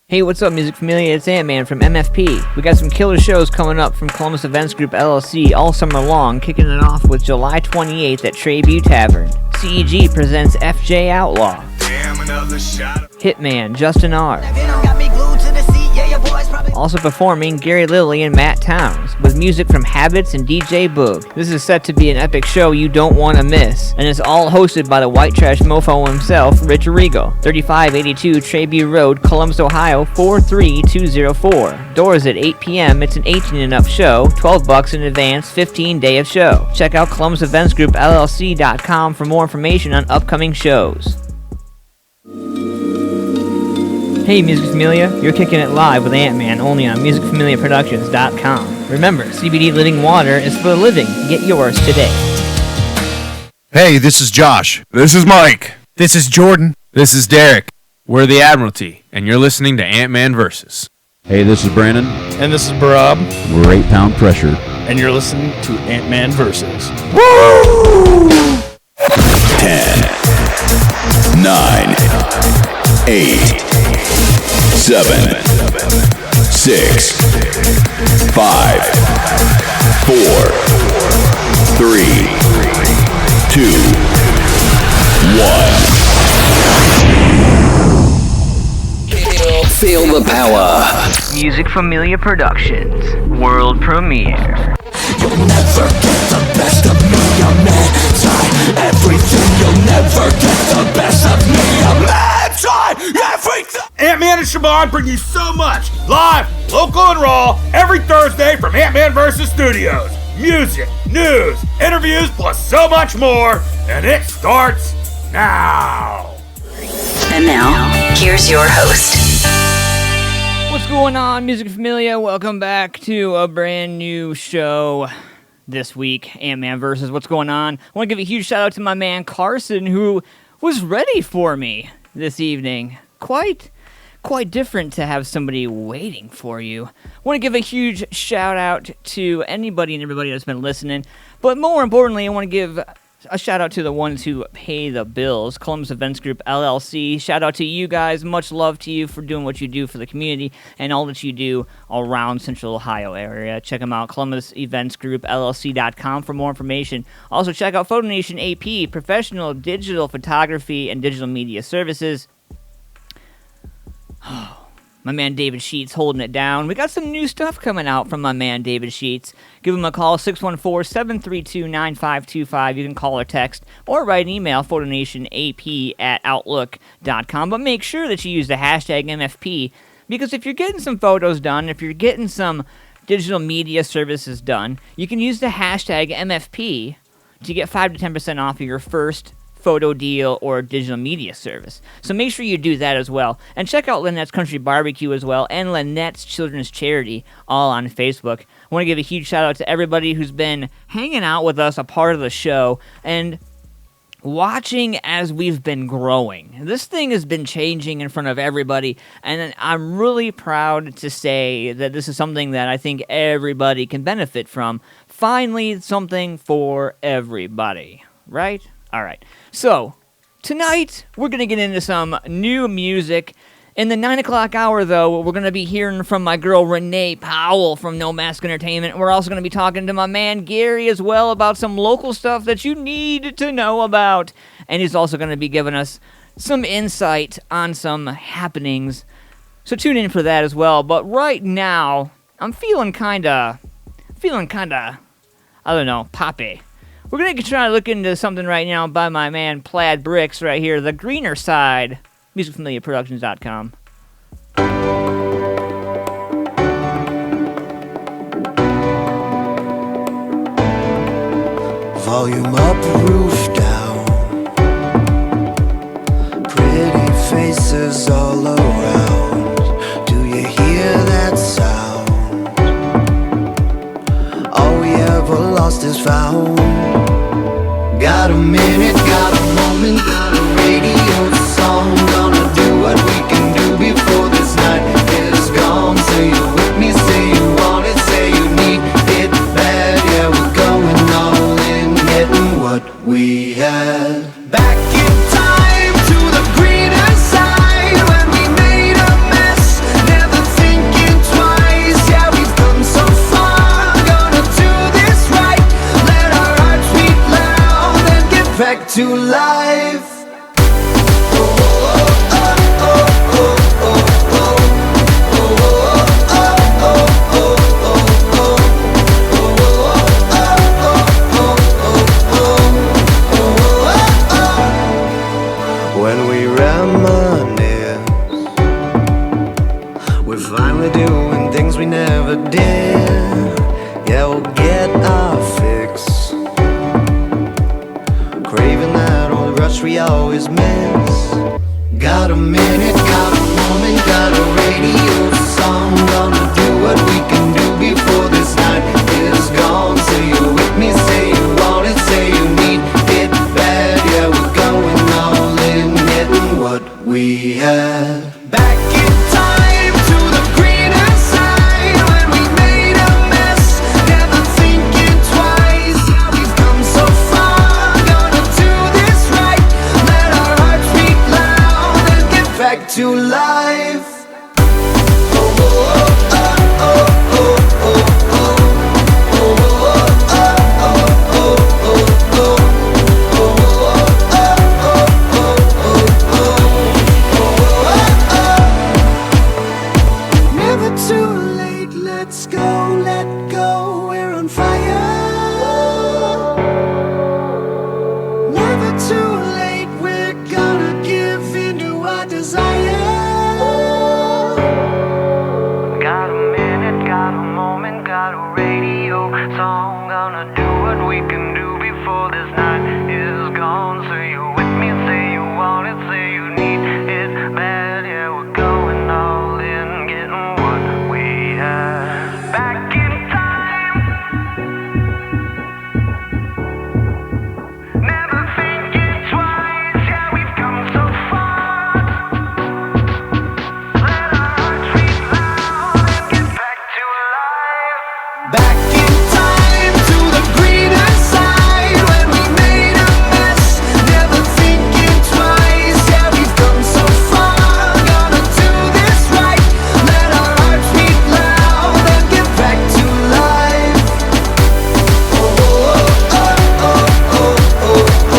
Hey, what's up, Music Familia? It's Ant-Man from MFP. We got some killer shows coming up from Columbus Events Group LLC all summer long, kicking it off with July 28th at Tribute Tavern. CEG presents FJ Outlaw. Damn, another shot. Hitman, Justin R. Also performing Gary Lilly and Matt Towns, with music from Habits and DJ Boog. This is set to be an epic show you don't want to miss, and it's all hosted by the white trash mofo himself, Rich Arrigo. 3582 Tribute Road, Columbus, Ohio, 43204. Doors at 8 p.m. It's an 18 and up show, $12 in advance, 15 day of show. Check out ColumbusEventsGroupLLC.com for more information on upcoming shows. Hey, Music Familia, you're kicking it live with Ant-Man only on MusicFamiliaProductions.com. Remember, CBD Living Water is for the living. Get yours today. Hey, this is Josh. This is Mike. This is Jordan. This is Derek. We're the Admiralty, and you're listening to Ant-Man Versus. Hey, this is Brandon. And this is Barab. We're 8 Pound Pressure. And you're listening to Ant-Man Versus. Woo! 10, 9, 8, 7, 6, 5, 4, 3, 2, 1. Feel the power. Music Familia Productions, world premiere. You'll never get the best of me, I'm anti-everything. You'll never get the best of me, I'm anti-everything. Ant-Man and Siobhan bring you so much, live, local, and raw, every Thursday from Ant-Man vs. Studios. Music, news, interviews, plus so much more, and it starts now. And now, here's your host. What's going on, Music Familia? Welcome back to a brand new show this week, Ant-Man Versus. What's going on? I want to give a huge shout out to my man Carson, who was ready for me this evening. Quite different to have somebody waiting for you. I want to give a huge shout out to anybody and everybody that's been listening, but more importantly, I want to give a shout out to the ones who pay the bills. Columbus Events Group LLC. Shout out to you guys. Much love to you for doing what you do for the community and all that you do around Central Ohio area. Check them out, ColumbusEventsGroupLLC.com for more information. Also check out Photo Nation AP, professional digital photography and digital media services. My man David Sheets holding it down. We got some new stuff coming out from my man David Sheets. Give him a call, 614-732-9525. You can call or text or write an email, photonationap@outlook.com. But make sure that you use the hashtag MFP, because if you're getting some photos done, if you're getting some digital media services done, you can use the hashtag MFP to get 5 to 10% off of your first photo deal or digital media service. So make sure you do that as well. And check out Lynette's Country Barbecue as well, and Lynette's Children's Charity, all on Facebook. I want to give a huge shout out to everybody who's been hanging out with us, a part of the show, and watching as we've been growing. This thing has been changing in front of everybody, and I'm really proud to say that this is something that I think everybody can benefit from. Finally, something for everybody, right? All right, so tonight we're going to get into some new music. In the 9 o'clock hour, though, we're going to be hearing from my girl Renee Powell from No Mask Entertainment. We're also going to be talking to my man Gary as well about some local stuff that you need to know about. And he's also going to be giving us some insight on some happenings. So tune in for that as well. But right now, I'm feeling kind of, I don't know, poppy. We're going to try to look into something right now by my man Plaid Bricks right here, The Greener Side, MusicFamiliaProductions.com. Volume up, roof down. Pretty faces all around. Do you hear that sound? All we ever lost is found. Got a minute, got a moment, got a radio song. Gonna do what we can do before this night is gone. Say you're with me, say you want it, say you need it bad. Yeah, we're going all in, getting what we we reminisce. We're finally doing things we never did. Yeah, we'll get our fix. Craving that old rush we always miss. Got a minute, got a moment, got a radio song. Gonna do what we can do before this night is gone. Say you're with me, say you want it, say you need it bad. Yeah, we're going all in, getting what we had. Back in time to the greener side, when we made a mess, never thinking twice. Yeah, we've come so far, gonna do this right. Let our hearts beat loud and get back to life. Never too late, let's go, let go, we're on fire. Never too late, we're gonna give in to our desire. Got a minute, got a moment, got a radio song. Gonna do what we can do before this night is gone. Say you're with me, say you want it, say you need it bad. Yeah, we're going all in, getting what we had. Back in time, never thinking twice. Yeah, we've come so far. Let our hearts beat loud and get back to life. Back in time to the greener side, when we made a mess, never thinking twice. Yeah, we've come so far, gonna do this right. Let our hearts beat loud and get back to life. Oh, oh, oh, oh, oh, oh, oh, oh, oh, oh,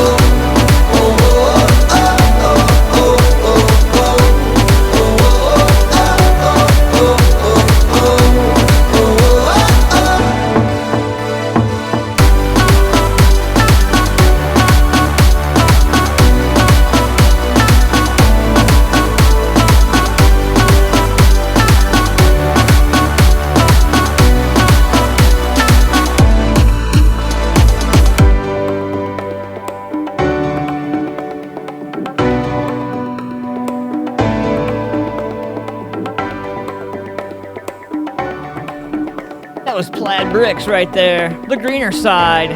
That was Plaid Bricks right there. The greener side.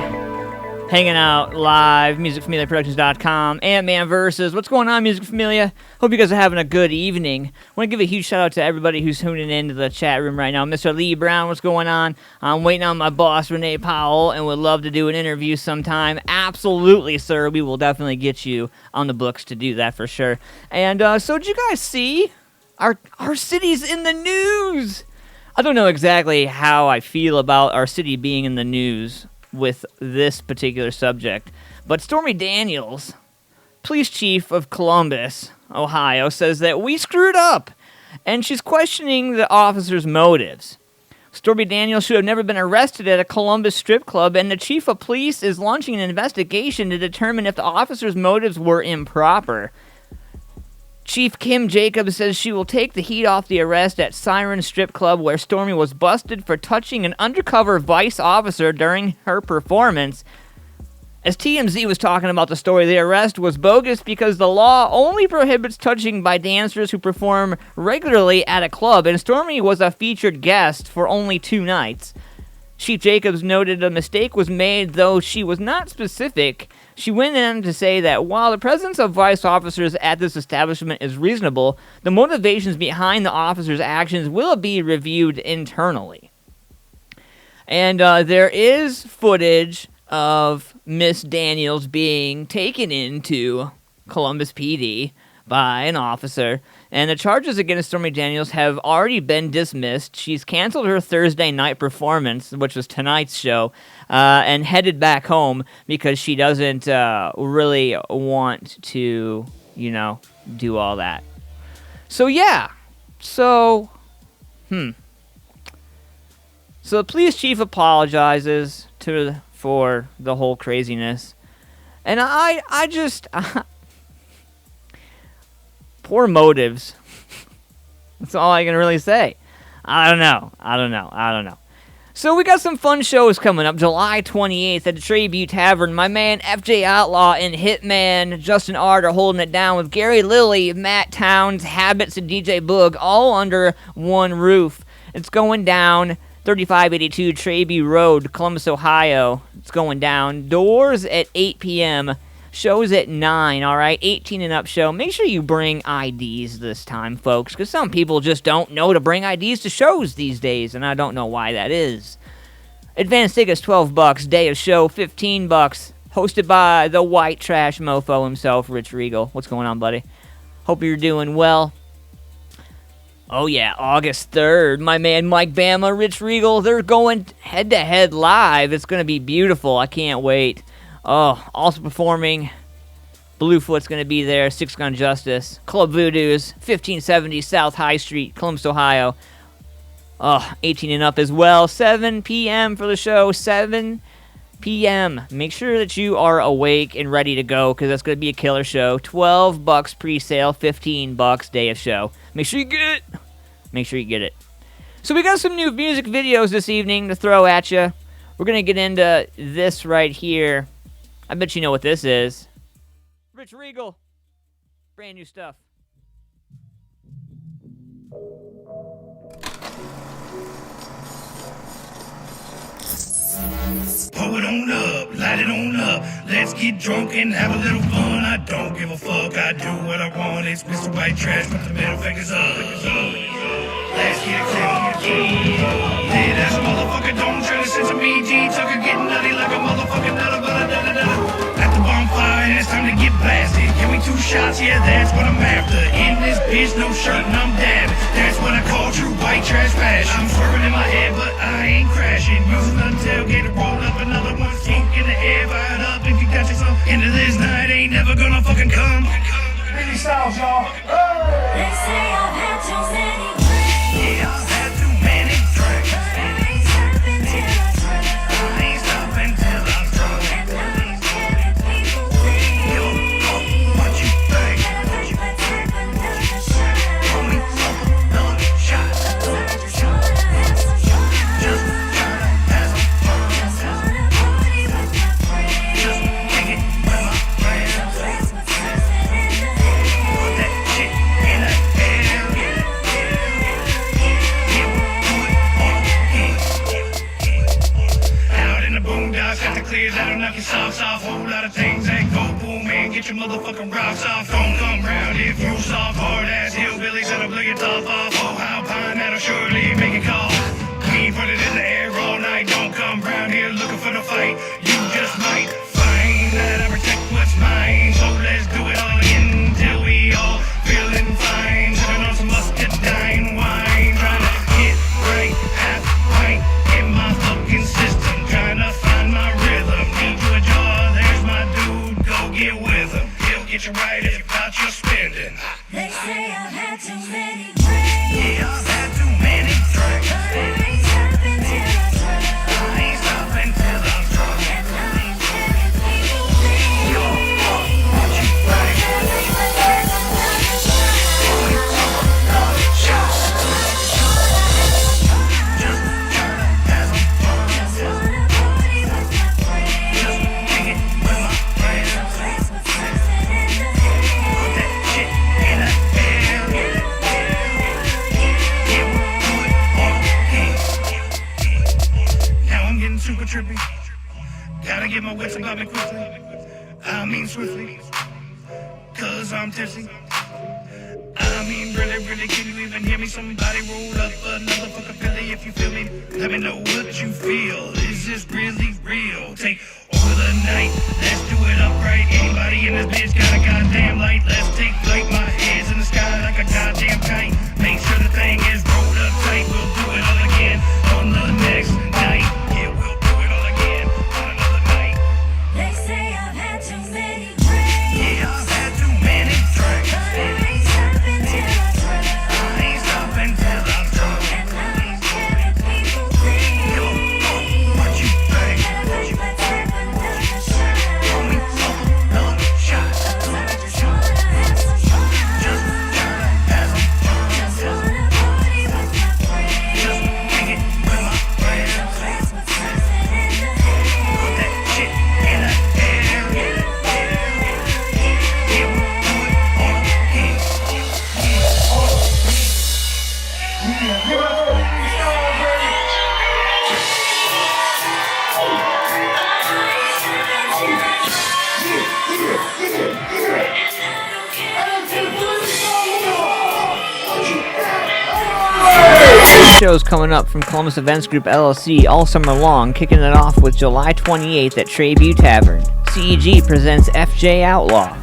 Hanging out live. MusicFamiliaProductions.com. Ant-Man Versus. What's going on, Music Familia? Hope you guys are having a good evening. I want to give a huge shout out to everybody who's tuning into the chat room right now. Mr. Lee Brown, what's going on? I'm waiting on my boss, Renee Powell, and would love to do an interview sometime. Absolutely, sir. We will definitely get you on the books to do that for sure. And so did you guys see our city's in the news? I don't know exactly how I feel about our city being in the news with this particular subject, but Stormy Daniels, police chief of Columbus, Ohio, says that we screwed up, and she's questioning the officers' motives. Stormy Daniels should have never been arrested at a Columbus strip club, and the chief of police is launching an investigation to determine if the officers' motives were improper. Chief Kim Jacobs says she will take the heat off the arrest at Siren Strip Club, where Stormy was busted for touching an undercover vice officer during her performance. As TMZ was talking about the story, the arrest was bogus because the law only prohibits touching by dancers who perform regularly at a club, and Stormy was a featured guest for only 2 nights. Chief Jacobs noted a mistake was made, though she was not specific. She went on to say that while the presence of vice officers at this establishment is reasonable, the motivations behind the officers' actions will be reviewed internally. And there is footage of Miss Daniels being taken into Columbus PD by an officer, and the charges against Stormy Daniels have already been dismissed. She's canceled her Thursday night performance, which was tonight's show, and headed back home because she doesn't really want to, do all that. So, yeah. So the police chief apologizes for the whole craziness. And I just... poor motives. That's all I can really say. I don't know. So we got some fun shows coming up. July 28th at the Tribute Tavern. My man FJ Outlaw and Hitman Justin Art are holding it down with Gary Lilly, Matt Towns, Habits, and DJ Boog all under one roof. It's going down 3582 Tribute Road, Columbus, Ohio. It's going down. Doors at 8 p.m. Shows at 9, all right? 18 and up show. Make sure you bring IDs this time, folks, because some people just don't know to bring IDs to shows these days, and I don't know why that is. Advance tickets, $12. Day of show, $15. Hosted by the white trash mofo himself, Rich Regal. What's going on, buddy? Hope you're doing well. Oh, yeah, August 3rd. My man Mike Bama, Rich Regal, they're going head-to-head live. It's going to be beautiful. I can't wait. Oh, also performing, Bluefoot's going to be there, Six Gun Justice, Club Voodoo's, 1570 South High Street, Columbus, Ohio. Oh, 18 and up as well, 7 p.m. for the show, 7 p.m. Make sure that you are awake and ready to go, because that's going to be a killer show. $12 pre-sale, $15 day of show. Make sure you get it. So we got some new music videos this evening to throw at you. We're going to get into this right here. I bet you know what this is. Rich Regal. Brand new stuff. Pour it on up, light it on up. Let's get drunk and have a little fun. I don't give a fuck, I do what I want. It's Mr. White Trash with the middle fingers up. Let's get crazy. Yeah, that's a motherfucker, don't try to sense a BG. Tucker getting nutty like a motherfucking nutter. At the bonfire and it's time to get blasted. Give me 2 shots, yeah, that's what I'm after. In this bitch, no shirt and I'm dabbing. That's what I call true white trash fashion. I'm swerving in my head, but I ain't crashing. Using the tailgate to roll up another one. Smoke in the air, fired up. If you got yourself into this night, ain't never gonna fucking come. Really styles, y'all. They say I've had too many drinks. Yeah, I've had too many drinks. But I ain't stopping till I'm drunk. I ain't stopping till I'm drunk. And I don't care if people think. Yo, what you think? Let's have another shot. Pour me another shot. I just wanna have some fun. Just tryna have some fun. Just wanna party with my friends. Just kick it with my friends. So let's put something in the air. Put that shit in the air. Out in the boondocks, got the clears that'll knock your socks off. Whole lot of things that go boom, man. Get your motherfucking rocks off. Don't come round if you soft, hard ass hillbillies that'll blow your top off. Oh, how pine that'll surely make it call. We put it in the air all night. Don't come round here looking for the fight. You just might find that I protect what's mine. So let's do it all again till we all feeling fine. Sipping on some muscadine wine. Trying to get right, half pint in my fucking system. Trying to find my rhythm. Need you a jar, there's my dude. Go get with him. He'll get you right if you got your spending. They say I've had too many drinks. Yeah, I've had too many drinks. But I ain't stopping till I'm drunk. I ain't stopping till I'm drunk. And I ain't care if people think. Yo, what you think? Let's have another shot. Another shot. Just tryna have some fun. Just wanna party with my friends. Just kick it with my friends. So let's put something in the air. Put that shit in the air. Yeah, we'll do it all again. Now I'm getting super trippy. Gotta get my wits and bobbing quickly. I mean swiftly. Cause I'm tipsy. I mean really, really, can you even hear me? Somebody roll up another fucking Philly if you feel me. Let me know what you feel. Is this really real? Take over the night. Let's do it upright. Anybody in this bitch got a goddamn light? Let's take flight. My head's in the sky like a goddamn kite. Make sure the thing is rolled up tight. We'll do it all again on the next night. Yeah, we'll do it all again on another night. They say I've had too many drinks. Yeah, I've had too many drinks. But I ain't stopping till I'm drunk. I ain't stopping till I'm drunk. And I don't care if people think. Yo, what you think? Let's have another shot. Pour me another shot. I just wanna have some fun. shows coming up from Columbus Events Group LLC all summer long, kicking it off with July 28th at Treyview Tavern. CEG presents FJ Outlaw.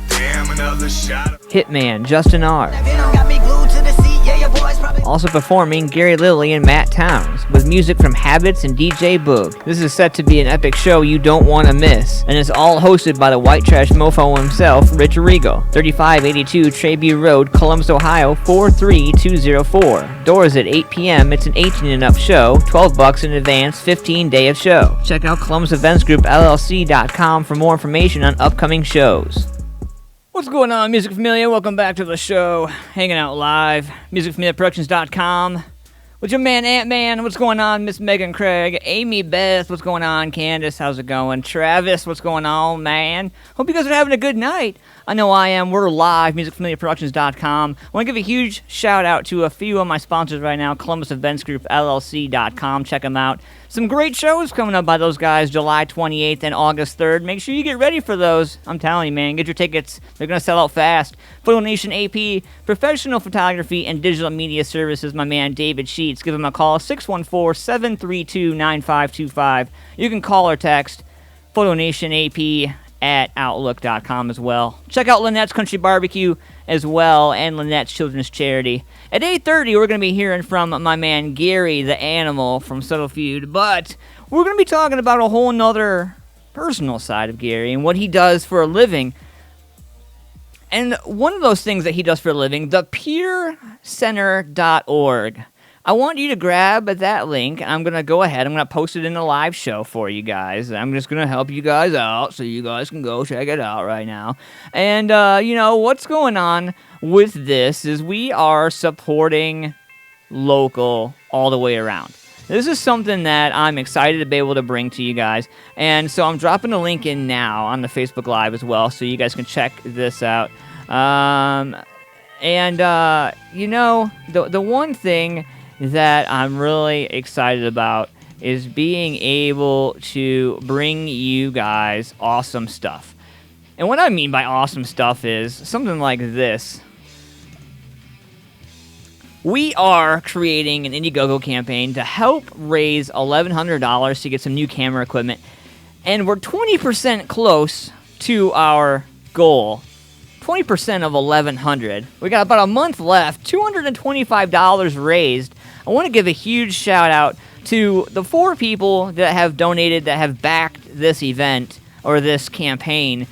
Hitman, Justin R. Also performing Gary Lilly and Matt Towns, with music from Habits and DJ Boog. This is set to be an epic show you don't want to miss, and is all hosted by the white trash mofo himself, Rich Rigo. 3582 Treyview Road, Columbus, Ohio, 43204. Doors at 8 p.m. It's an 18 and up show, $12 in advance, 15 day of show. Check out ColumbusEventsGroupLLC.com for more information on upcoming shows. What's going on, Music Familia? Welcome back to the show. Hanging out live. MusicFamiliaProductions.com. With your man, Ant-Man. What's going on, Miss Megan Craig? Amy Beth. What's going on? Candace, how's it going? Travis, what's going on, man? Hope you guys are having a good night. I know I am. We're live. MusicFamiliaProductions.com. I want to give a huge shout out to a few of my sponsors right now. ColumbusEventsGroupLLC.com. Check them out. Some great shows coming up by those guys July 28th and August 3rd. Make sure you get ready for those. I'm telling you, man. Get your tickets. They're going to sell out fast. Photo Nation AP, professional photography and digital media services. My man David Sheets. Give him a call. 614-732-9525. You can call or text Photo Nation AP at Outlook.com as well. Check out Lynette's Country Barbecue as well, and Lynette's Children's Charity. At 8:30, we're going to be hearing from my man Gary the Animal from Subtle Feud, but we're going to be talking about a whole nother personal side of Gary and what he does for a living. And one of those things that he does for a living, thepeercenter.org. I want you to grab that link. I'm going to go ahead. I'm going to post it in a live show for you guys. I'm just going to help you guys out so you guys can go check it out right now. And, what's going on with this is we are supporting local all the way around. This is something that I'm excited to be able to bring to you guys. And so I'm dropping the link in now on the Facebook Live as well so you guys can check this out. The one thing that I'm really excited about is being able to bring you guys awesome stuff. And what I mean by awesome stuff is something like this. We are creating an Indiegogo campaign to help raise $1,100 to get some new camera equipment. And we're 20% close to our goal. 20% of $1,100. We got about a month left. $225 raised. I want to give a huge shout out to the 4 people that have donated, that have backed this event or this campaign.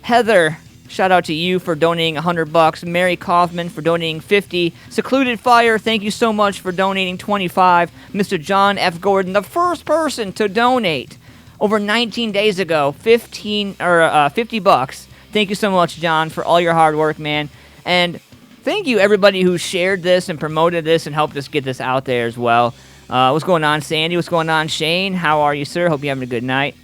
Heather, shout out to you for donating $100. Mary Kaufman for donating $50. Secluded Fire, thank you so much for donating $25. Mr. John F. Gordon, the first person to donate over 19 days ago, $50. Thank you so much, John, for all your hard work, man. And thank you, everybody who shared this and promoted this and helped us get this out there as well. What's going on, Sandy? What's going on, Shane? How are you, sir? Hope you're having a good night.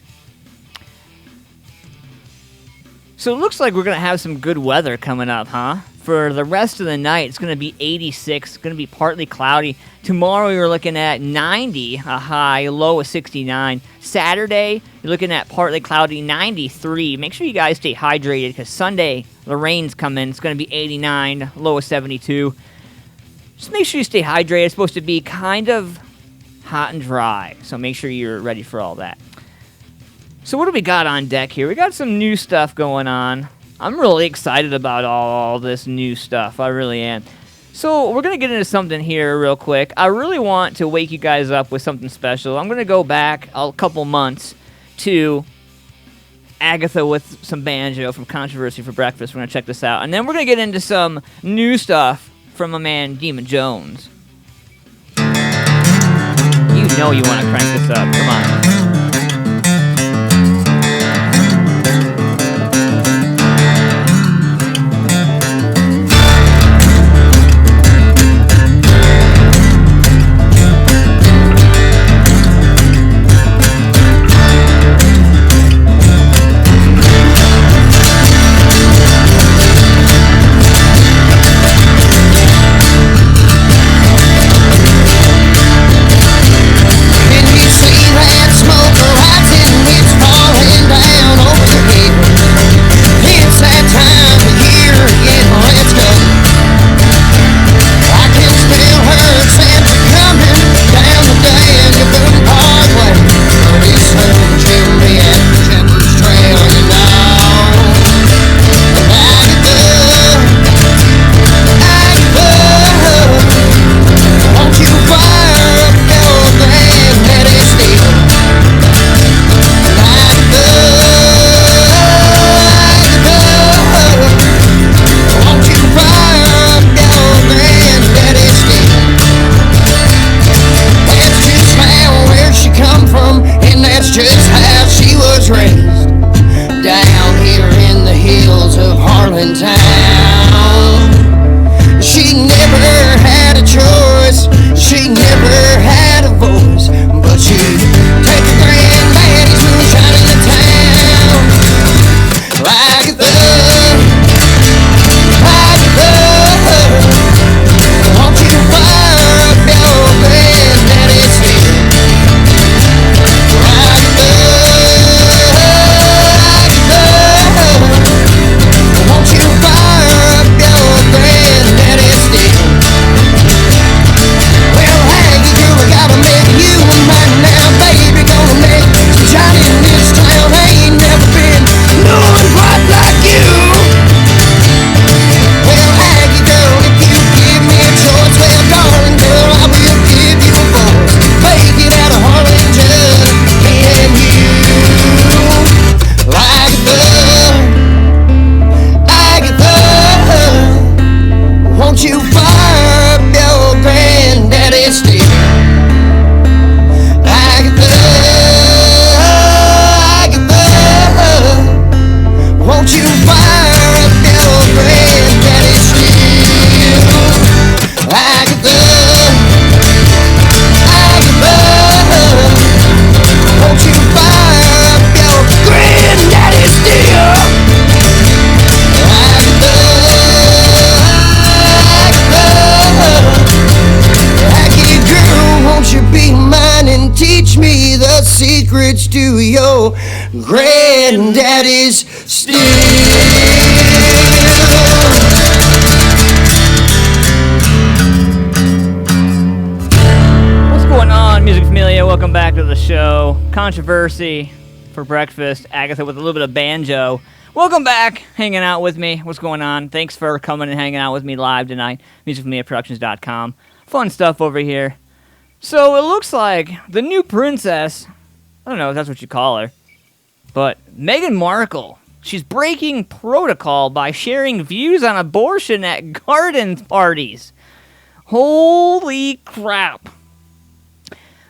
So it looks like we're going to have some good weather coming up, huh? For the rest of the night, it's going to be 86. It's going to be partly cloudy. Tomorrow, you're looking at 90, a high, low of 69. Saturday, you're looking at partly cloudy, 93. Make sure you guys stay hydrated because Sunday, the rain's coming. It's going to be 89, low of 72. Just make sure you stay hydrated. It's supposed to be kind of hot and dry, so make sure you're ready for all that. So what do we got on deck here? We got some new stuff going on. I'm really excited about all this new stuff. I really am. So we're going to get into something here real quick. I really want to wake you guys up with something special. I'm going to go back a couple months to Agatha with some banjo from Controversy for Breakfast. We're going to check this out. And then we're going to get into some new stuff from my man Demon Jones. You know you want to crank this up. Come on. Can you see that Won't you fire up your granddaddy stick? Agatha, won't you fire up your granddaddy stick? Agatha, won't you fire up your granddaddy still? Aggie girl, won't you be mine and teach me the secrets to your granddaddy's still? What's going on, Music Familia? Welcome back to the show. Controversy for breakfast. Agatha with a little bit of banjo. Welcome back, hanging out with me. What's going on? Thanks for coming and hanging out with me live tonight. MusicFamiliaProductions.com. Fun stuff over here. So it looks like the new princess, I don't know if that's what you call her, but Meghan Markle, she's breaking protocol by sharing views on abortion at garden parties. Holy crap.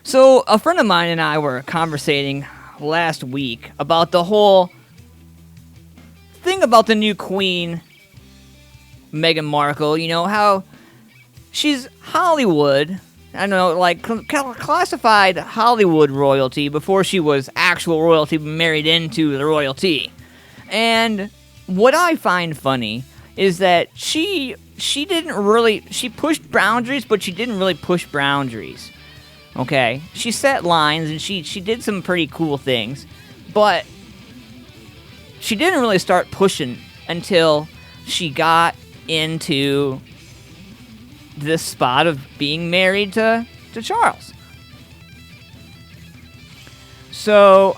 So a friend of mine and I were conversating last week about the whole thing about the new queen, Meghan Markle. You know, how she's Hollywood, I don't know, like classified Hollywood royalty before she was actual royalty, married into the royalty. And what I find funny is that she pushed boundaries, but she didn't really push boundaries. Okay, she set lines and she did some pretty cool things, but she didn't really start pushing until she got into this spot of being married to Charles. So,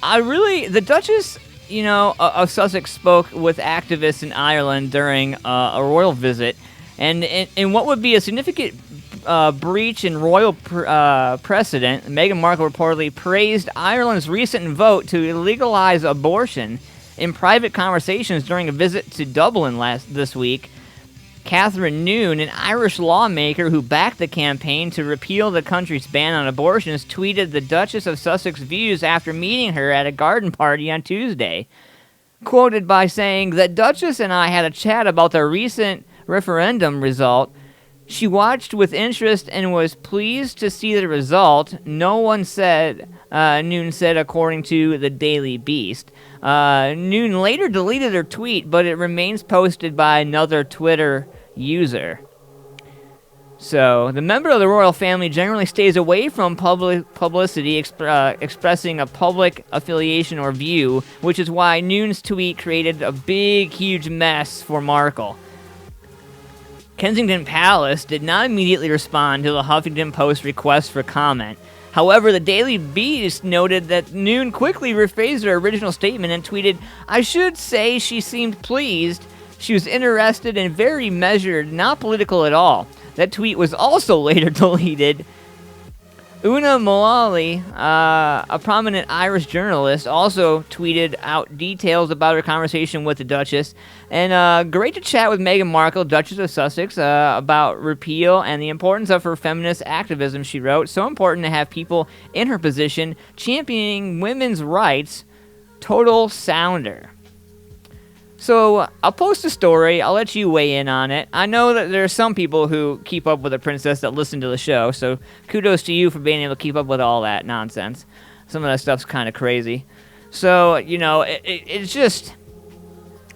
the Duchess, of Sussex spoke with activists in Ireland during a royal visit, and in what would be a significant breach in royal precedent, Meghan Markle reportedly praised Ireland's recent vote to legalize abortion in private conversations during a visit to Dublin this week. Catherine Noone, an Irish lawmaker who backed the campaign to repeal the country's ban on abortions, tweeted the Duchess of Sussex's views after meeting her at a garden party on Tuesday. Quoted by saying, "The Duchess and I had a chat about the recent referendum result. She watched with interest and was pleased to see the result," Noone said, according to the Daily Beast. Noone later deleted her tweet, but it remains posted by another Twitter user. So, the member of the royal family generally stays away from publicity expressing a public affiliation or view, which is why Noone's tweet created a big, huge mess for Markle. Kensington Palace did not immediately respond to the Huffington Post request for comment. However, the Daily Beast noted that Noone quickly rephrased her original statement and tweeted, "I should say she seemed pleased. She was interested and very measured, not political at all." That tweet was also later deleted. Una Mullally, a prominent Irish journalist, also tweeted out details about her conversation with the Duchess. And great to chat with Meghan Markle, Duchess of Sussex, about repeal and the importance of her feminist activism, she wrote. "So important to have people in her position championing women's rights. Total sounder." So, I'll post a story. I'll let you weigh in on it. I know that there are some people who keep up with the princess that listen to the show, so kudos to you for being able to keep up with all that nonsense. Some of that stuff's kind of crazy. So, it's just,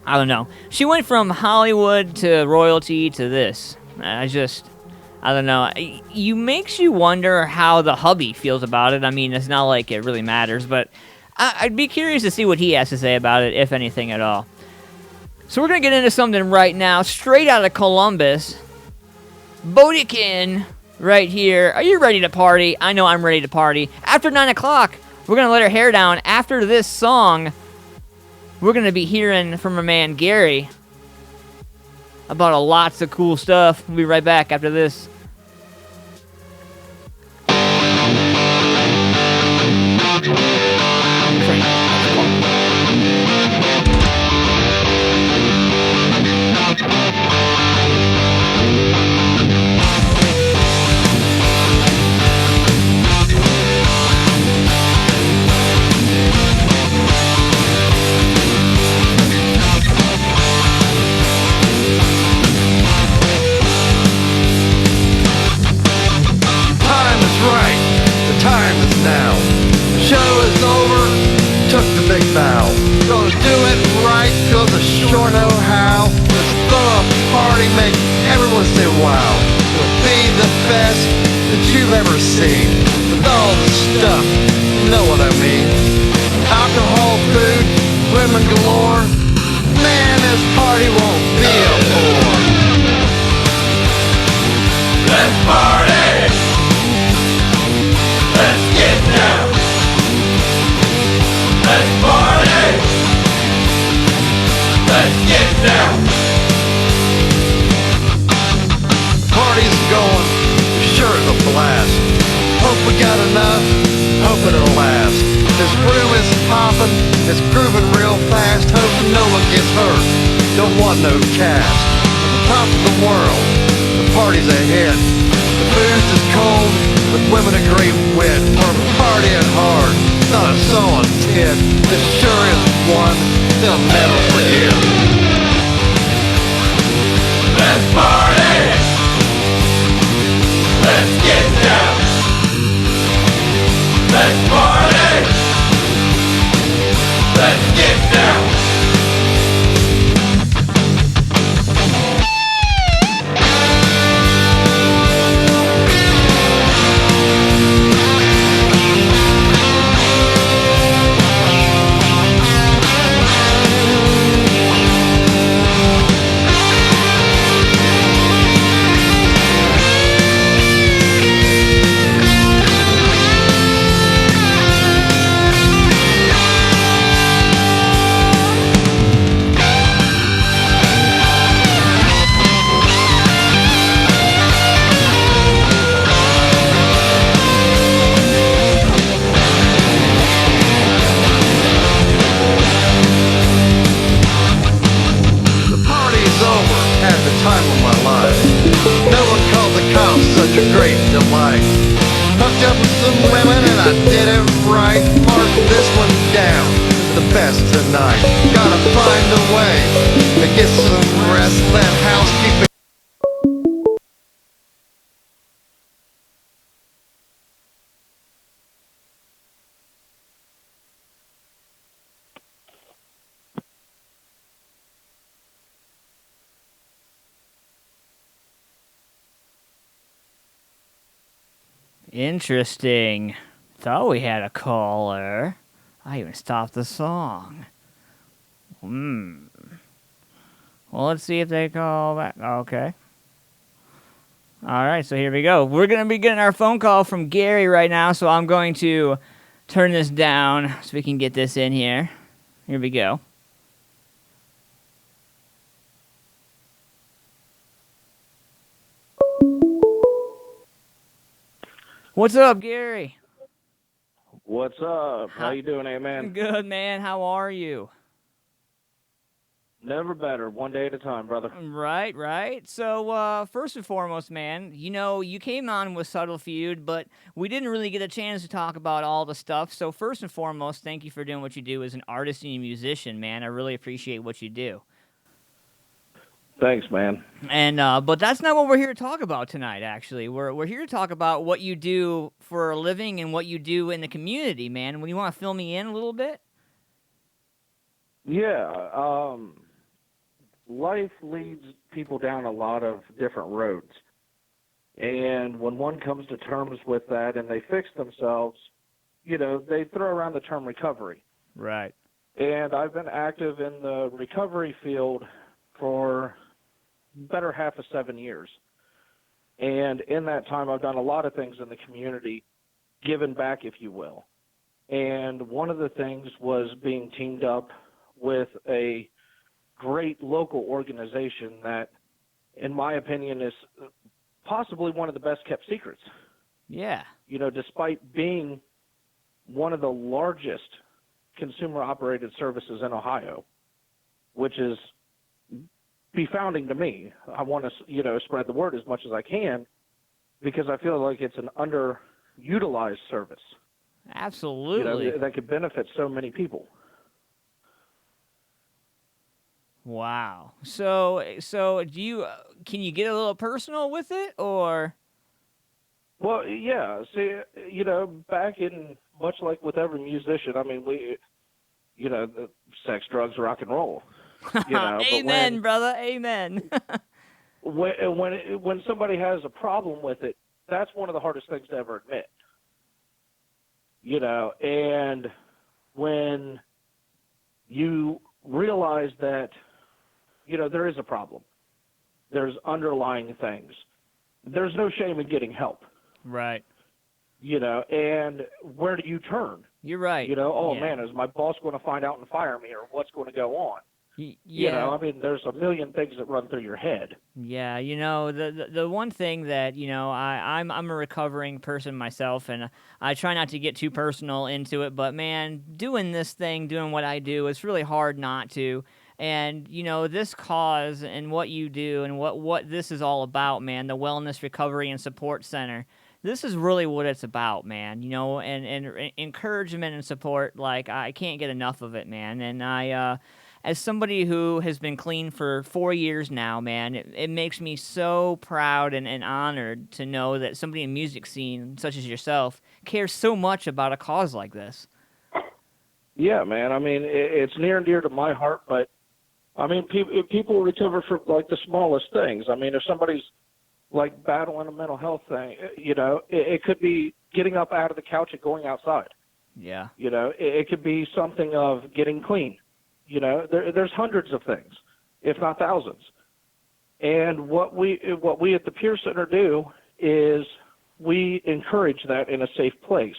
I don't know. She went from Hollywood to royalty to this. I don't know. It makes you wonder how the hubby feels about it. I mean, it's not like it really matters, but I'd be curious to see what he has to say about it, if anything at all. So we're going to get into something right now, straight out of Columbus. Bodekin, right here. Are you ready to party? I know I'm ready to party. After 9 o'clock, we're going to let her hair down. After this song, we're going to be hearing from our man Gary about lots of cool stuff. We'll be right back after this. scene. With all the stuff, you know what I mean. Alcohol, food, women galore. Man, this party won't be a bore. Let's party! Let's get down! Let's party! Let's get down! Party's going, sure it's a blast. Hope we got enough, hope it'll last. This room is popping, it's grooving real fast. Hope no one gets hurt, don't want no cast. At the top of the world, the party's ahead. The booze is cold, but women are great wit. We're partying hard, not a song hit. This sure is one they'll never forget. Let's party! Let's get down! Let's party! Let's get down! Such a great delight. Hooked up with some women and I did it right. Mark this one down, the best tonight. Gotta find a way to get some rest. Let housekeeping. Interesting. Thought we had a caller. I even stopped the song. Well, let's see if they call back. Okay. All right, so here we go. We're going to be getting our phone call from Gary right now, so I'm going to turn this down so we can get this in here. Here we go. What's up, Gary? What's up? How you doing, man? Good, man. How are you? Never better. One day at a time, brother. Right. So, first and foremost, man, you came on with Subtle Feud, but we didn't really get a chance to talk about all the stuff. So, first and foremost, thank you for doing what you do as an artist and a musician, man. I really appreciate what you do. Thanks, man. And but that's not what we're here to talk about tonight, actually. We're here to talk about what you do for a living and what you do in the community, man. When you want to fill me in a little bit? Yeah. Life leads people down a lot of different roads. And when one comes to terms with that and they fix themselves, they throw around the term recovery. Right. And I've been active in the recovery field for better half of 7 years. And in that time, I've done a lot of things in the community, given back, if you will. And one of the things was being teamed up with a great local organization that, in my opinion, is possibly one of the best kept secrets. Yeah. Despite being one of the largest consumer-operated services in Ohio, which is be-founding to me. I want to, spread the word as much as I can because I feel like it's an underutilized service. Absolutely. That could benefit so many people. Wow. So can you get a little personal with it, or? Well, yeah. See, back in, much like with every musician, I mean, the sex, drugs, rock and roll. Amen, brother. Amen. when somebody has a problem with it, that's one of the hardest things to ever admit. And when you realize that, there is a problem, there's underlying things, there's no shame in getting help. Right. And where do you turn? You're right. Man, is my boss going to find out and fire me, or what's going to go on? Yeah. There's a million things that run through your head. Yeah, the one thing that, I'm a recovering person myself, and I try not to get too personal into it, but man, doing this thing, doing what I do, it's really hard not to. And, this cause and what you do and what this is all about, man, the Wellness Recovery and Support Center, this is really what it's about, man, and encouragement and support, like, I can't get enough of it, man. And as somebody who has been clean for 4 years now, man, it makes me so proud and honored to know that somebody in the music scene, such as yourself, cares so much about a cause like this. Yeah, man. It's near and dear to my heart, but, people recover from, like, the smallest things. If somebody's, like, battling a mental health thing, it could be getting up out of the couch and going outside. Yeah. It could be something of getting clean. There's hundreds of things, if not thousands. And what we at the Peer Center do is we encourage that in a safe place.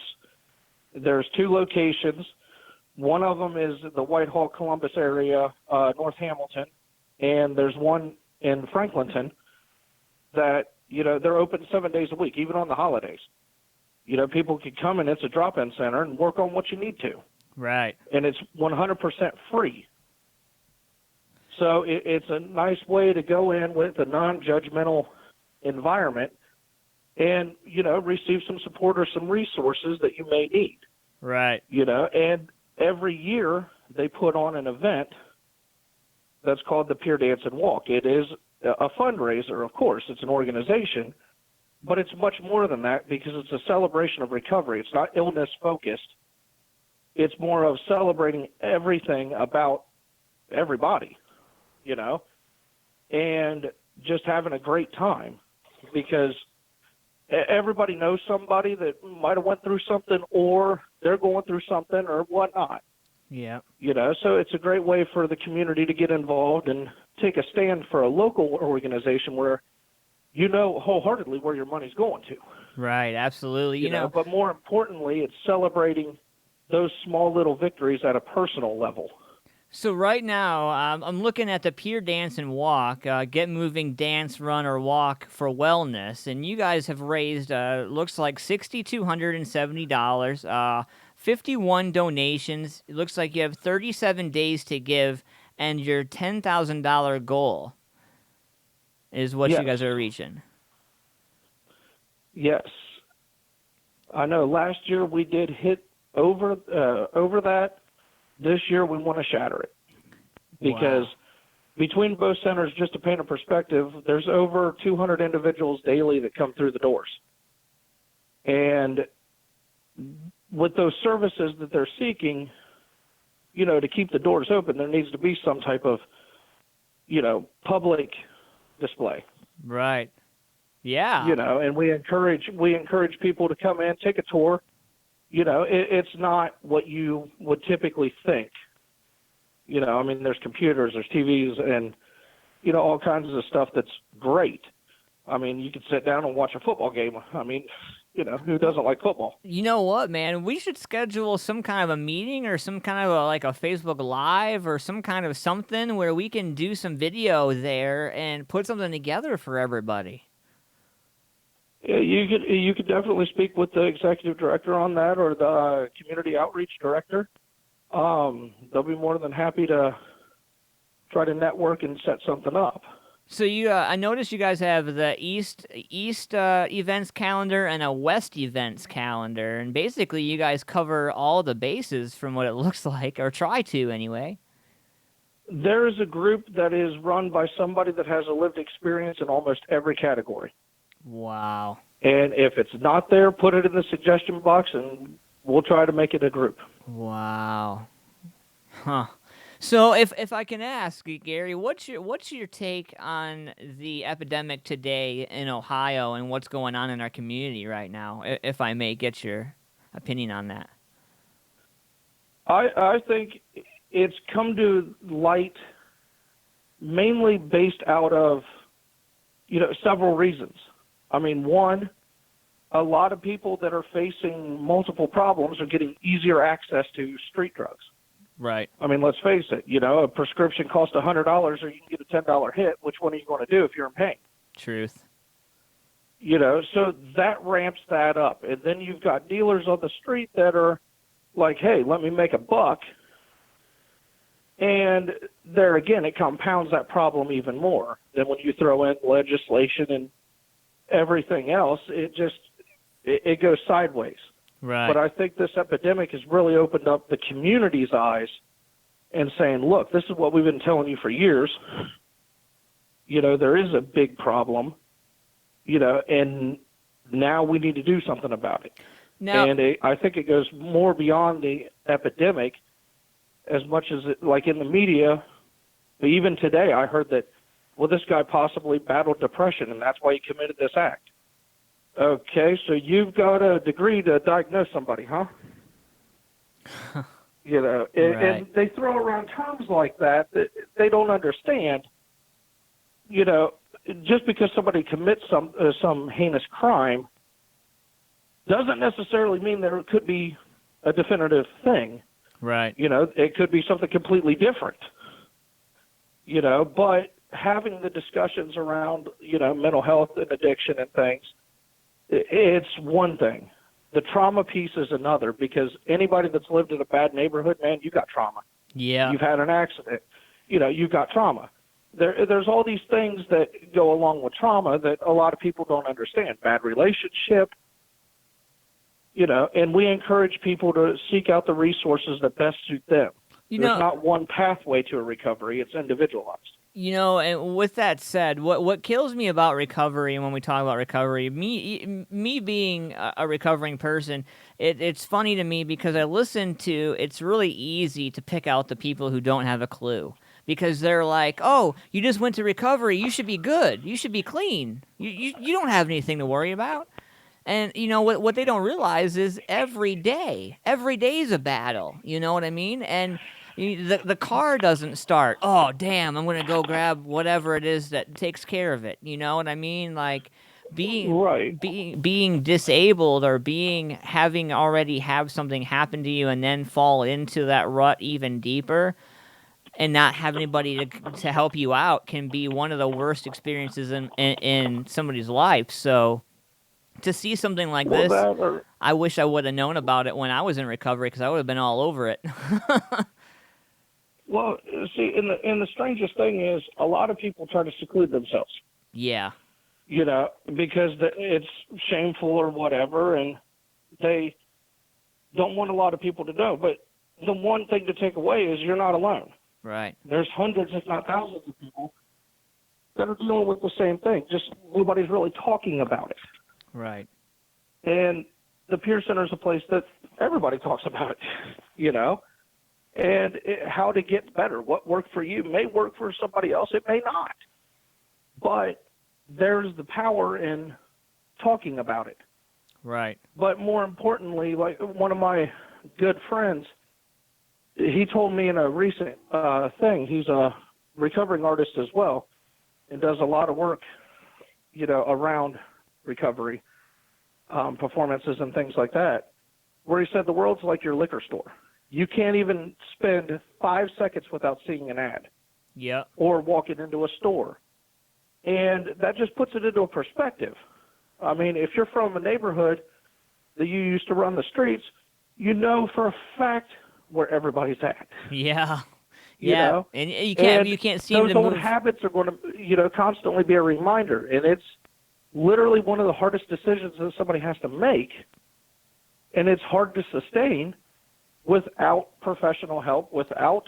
There's 2 locations. One of them is the Whitehall, Columbus area, North Hamilton, and there's one in Franklinton that, they're open 7 days a week, even on the holidays. People can come and it's a drop-in center and work on what you need to. Right. And it's 100% free. So it's a nice way to go in with a non-judgmental environment and, receive some support or some resources that you may need. Right. And every year they put on an event that's called the Peer Dance and Walk. It is a fundraiser, of course. It's an organization, but it's much more than that because it's a celebration of recovery. It's not illness-focused. It's more of celebrating everything about everybody, and just having a great time because everybody knows somebody that might have went through something or they're going through something or whatnot. Yeah. So it's a great way for the community to get involved and take a stand for a local organization where wholeheartedly where your money's going to. Right, absolutely. But more importantly, it's celebrating those small little victories at a personal level. So right now, I'm looking at the Peer Dance and Walk, Get Moving Dance, Run, or Walk for Wellness, and you guys have raised, looks like $6,270, 51 donations. It looks like you have 37 days to give, and your $10,000 goal is what you guys are reaching. Yes. I know last year we did hit over that. This year we want to shatter it because between both centers, just to paint a perspective, there's over 200 individuals daily that come through the doors. And with those services that they're seeking, to keep the doors open, there needs to be some type of, public display. Right. Yeah. And we encourage people to come in, take a tour. It's not what you would typically think. There's computers, there's TVs, and, all kinds of stuff that's great. You could sit down and watch a football game. Who doesn't like football? You know what, man? We should schedule some kind of a meeting or some kind of a Facebook Live or some kind of something where we can do some video there and put something together for everybody. Yeah, you could definitely speak with the executive director on that or the community outreach director. They'll be more than happy to try to network and set something up. So I noticed you guys have the East events calendar and a West events calendar, and basically you guys cover all the bases from what it looks like, or try to anyway. There is a group that is run by somebody that has a lived experience in almost every category. Wow. And if it's not there, put it in the suggestion box, and we'll try to make it a group. Wow. Huh. So if I can ask, Gary, what's your take on the epidemic today in Ohio and what's going on in our community right now? If I may get your opinion on that. I think it's come to light mainly based out of, several reasons. I mean, one, a lot of people that are facing multiple problems are getting easier access to street drugs. Right. I mean, let's face it, a prescription costs $100 or you can get a $10 hit. Which one are you going to do if you're in pain? Truth. So that ramps that up. And then you've got dealers on the street that are like, hey, let me make a buck. And there again, it compounds that problem even more. Then when you throw in legislation and everything else, it goes sideways. Right. But I think this epidemic has really opened up the community's eyes and saying, look, this is what we've been telling you for years. There is a big problem, and now we need to do something about it. Now, And I think it goes more beyond the epidemic as much as, like in the media, even today I heard that, well, this guy possibly battled depression, and that's why he committed this act. Okay, so you've got a degree to diagnose somebody, huh? Right. And they throw around terms like that they don't understand. Just because somebody commits some heinous crime doesn't necessarily mean there could be a definitive thing. Right. It could be something completely different. But having the discussions around, mental health and addiction and things, it's one thing. The trauma piece is another, because anybody that's lived in a bad neighborhood, man, you got trauma. Yeah. You've had an accident. You've got trauma. There's all these things that go along with trauma that a lot of people don't understand. Bad relationship, and we encourage people to seek out the resources that best suit them. There's not one pathway to a recovery. It's individualized. And with that said, what kills me about recovery, and when we talk about recovery, me being a recovering person, it's funny to me because it's really easy to pick out the people who don't have a clue. Because they're like, oh, you just went to recovery, you should be good, you should be clean, you don't have anything to worry about. And, what they don't realize is every day is a battle, you know what I mean? And the car doesn't start, oh, damn, I'm going to go grab whatever it is that takes care of it, you know what I mean? Like, being disabled or having already have something happen to you and then fall into that rut even deeper and not have anybody to help you out can be one of the worst experiences in somebody's life. So to see something like this, I wish I would have known about it when I was in recovery, because I would have been all over it. Well, see, and the strangest thing is a lot of people try to seclude themselves. Yeah. Because it's shameful or whatever, and they don't want a lot of people to know. But the one thing to take away is you're not alone. Right. There's hundreds, if not thousands, of people that are dealing with the same thing. Just nobody's really talking about it. Right. And the Peer Center is a place that everybody talks about it, and how to get better. What worked for you may work for somebody else. It may not. But there's the power in talking about it. Right. But more importantly, like one of my good friends, he told me in a recent thing, he's a recovering artist as well and does a lot of work, around recovery, performances and things like that, where he said the world's like your liquor store. You can't even spend 5 seconds without seeing an ad. Yeah. Or walking into a store. And that just puts it into a perspective. I mean, if you're from a neighborhood that you used to run the streets, you know for a fact where everybody's at. Yeah. Yeah. And you can't seem those to old move. habits are going to, constantly be a reminder. And it's literally one of the hardest decisions that somebody has to make. And it's hard to sustain without professional help, without,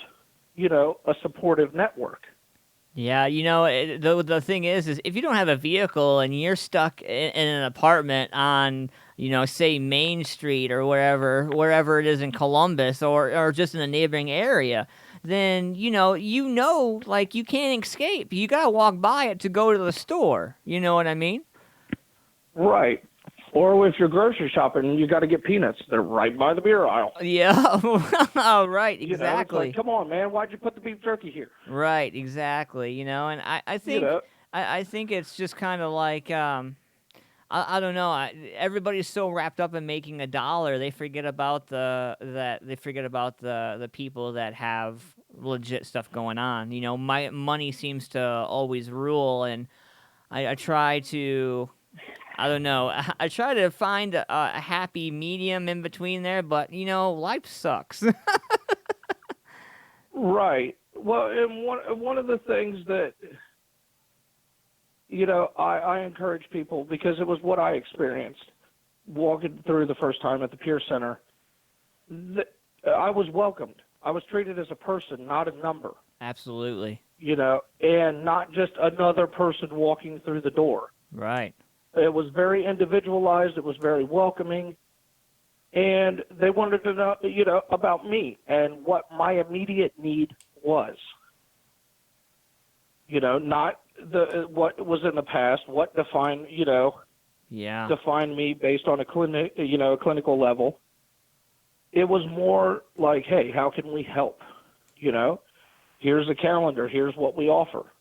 a supportive network. Yeah, the thing is if you don't have a vehicle and you're stuck in an apartment on, say Main Street or wherever it is in Columbus or just in the neighboring area, then like you can't escape. You gotta walk by it to go to the store. You know what I mean? Right. Or if you're grocery shopping, you got to get peanuts. They're right by the beer aisle. Yeah, right, You know, it's exactly. like, come on, man, why'd you put the beef jerky here? Right, exactly. And I think I think it's just kind of like I don't know. Everybody's so wrapped up in making a dollar, they forget about the people that have legit stuff going on. My money seems to always rule, and I try to. I don't know. I try to find a happy medium in between there, but life sucks. Right. Well, and one of the things that I encourage people, because it was what I experienced walking through the first time at the Peer Center. I was welcomed. I was treated as a person, not a number. Absolutely. And not just another person walking through the door. Right. It was very individualized. It was very welcoming. And they wanted to know, about me and what my immediate need was. Not what was in the past, what defined, defined me based on a clinical level. It was more like, hey, how can we help? Here's a calendar. Here's what we offer.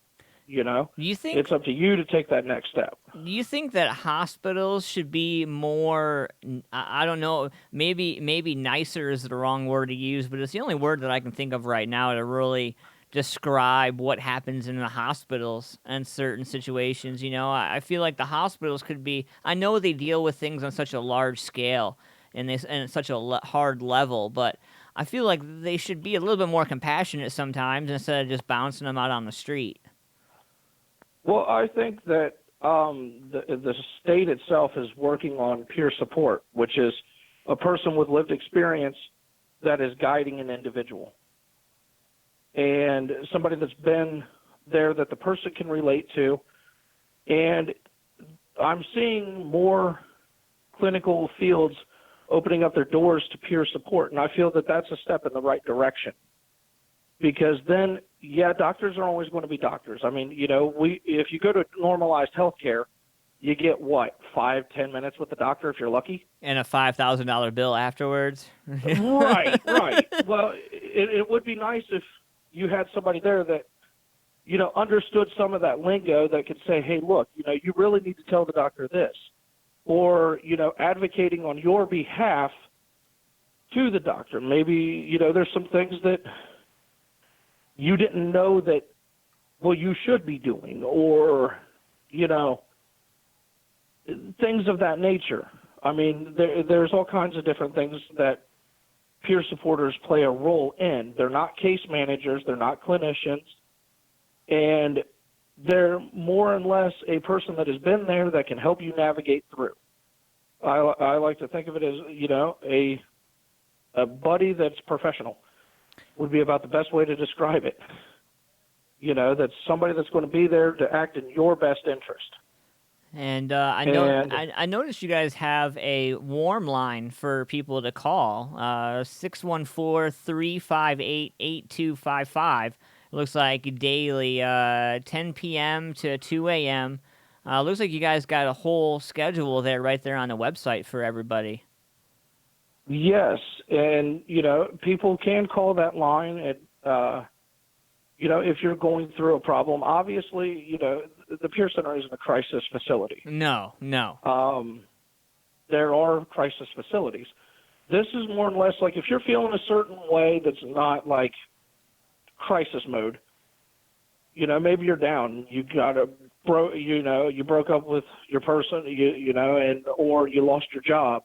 Do you think it's up to you to take that next step? Do you think that hospitals should be more? I don't know. Maybe nicer is the wrong word to use, but it's the only word that I can think of right now to really describe what happens in the hospitals in certain situations. I feel like the hospitals could be. I know they deal with things on such a large scale and such a hard level, but I feel like they should be a little bit more compassionate sometimes instead of just bouncing them out on the street. Well, I think that the state itself is working on peer support, which is a person with lived experience that is guiding an individual. And somebody that's been there that the person can relate to. And I'm seeing more clinical fields opening up their doors to peer support, and I feel that that's a step in the right direction. Because then, doctors are always going to be doctors. I mean, if you go to normalized healthcare, you get what, 5-10 minutes with the doctor if you're lucky, and a $5,000 bill afterwards. Right. Well, it would be nice if you had somebody there that understood some of that lingo that could say, hey, look, you really need to tell the doctor this, or advocating on your behalf to the doctor. Maybe there's some things that you didn't know that, well, you should be doing, or, things of that nature. I mean, there's all kinds of different things that peer supporters play a role in. They're not case managers. They're not clinicians. And they're more or less a person that has been there that can help you navigate through. I like to think of it as, a buddy that's professional would be about the best way to describe it. That's somebody that's going to be there to act in your best interest. And I noticed you guys have a warm line for people to call, 614-358-8255. It looks like daily, 10 p.m. to 2 a.m. Looks like you guys got a whole schedule there right there on the website for everybody. Yes, and, people can call that line at, if you're going through a problem. Obviously, the Peer Center isn't a crisis facility. No. There are crisis facilities. This is more or less like if you're feeling a certain way that's not like crisis mode, maybe you're down. You got you broke up with your person, or you lost your job,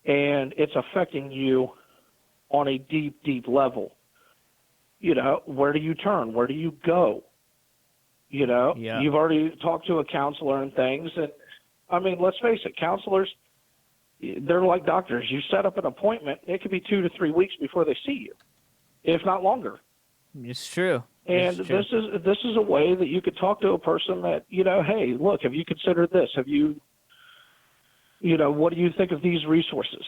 and it's affecting you on a deep, deep level. Where do you turn? Where do you go? You've already talked to a counselor and things. And, I mean, let's face it, counselors, they're like doctors. You set up an appointment, it could be 2 to 3 weeks before they see you, if not longer. It's true. And this is a way that you could talk to a person that, hey, look, have you considered this? Have you, what do you think of these resources?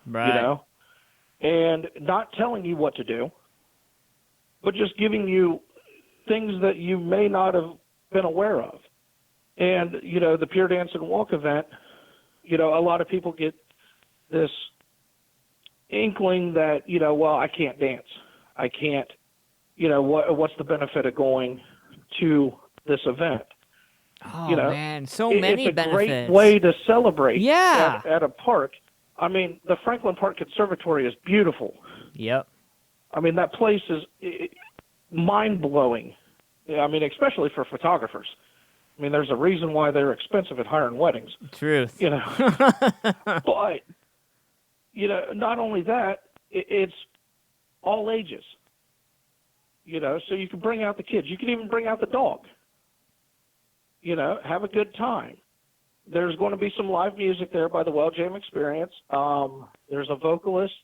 Right. And not telling you what to do, but just giving you things that you may not have been aware of. And, the Pure Dance and Walk event, a lot of people get this inkling that, well, I can't dance. I can't, what's the benefit of going to this event? Oh, man, so many benefits. It's a great way to celebrate Yeah. at a park. I mean, the Franklin Park Conservatory is beautiful. Yep. I mean, that place is mind-blowing. I mean, especially for photographers. I mean, there's a reason why they're expensive at hiring weddings. Truth. But, not only that, it's all ages. So you can bring out the kids. You can even bring out the dog. Have a good time. There's going to be some live music there by the Well Jam Experience. There's a vocalist,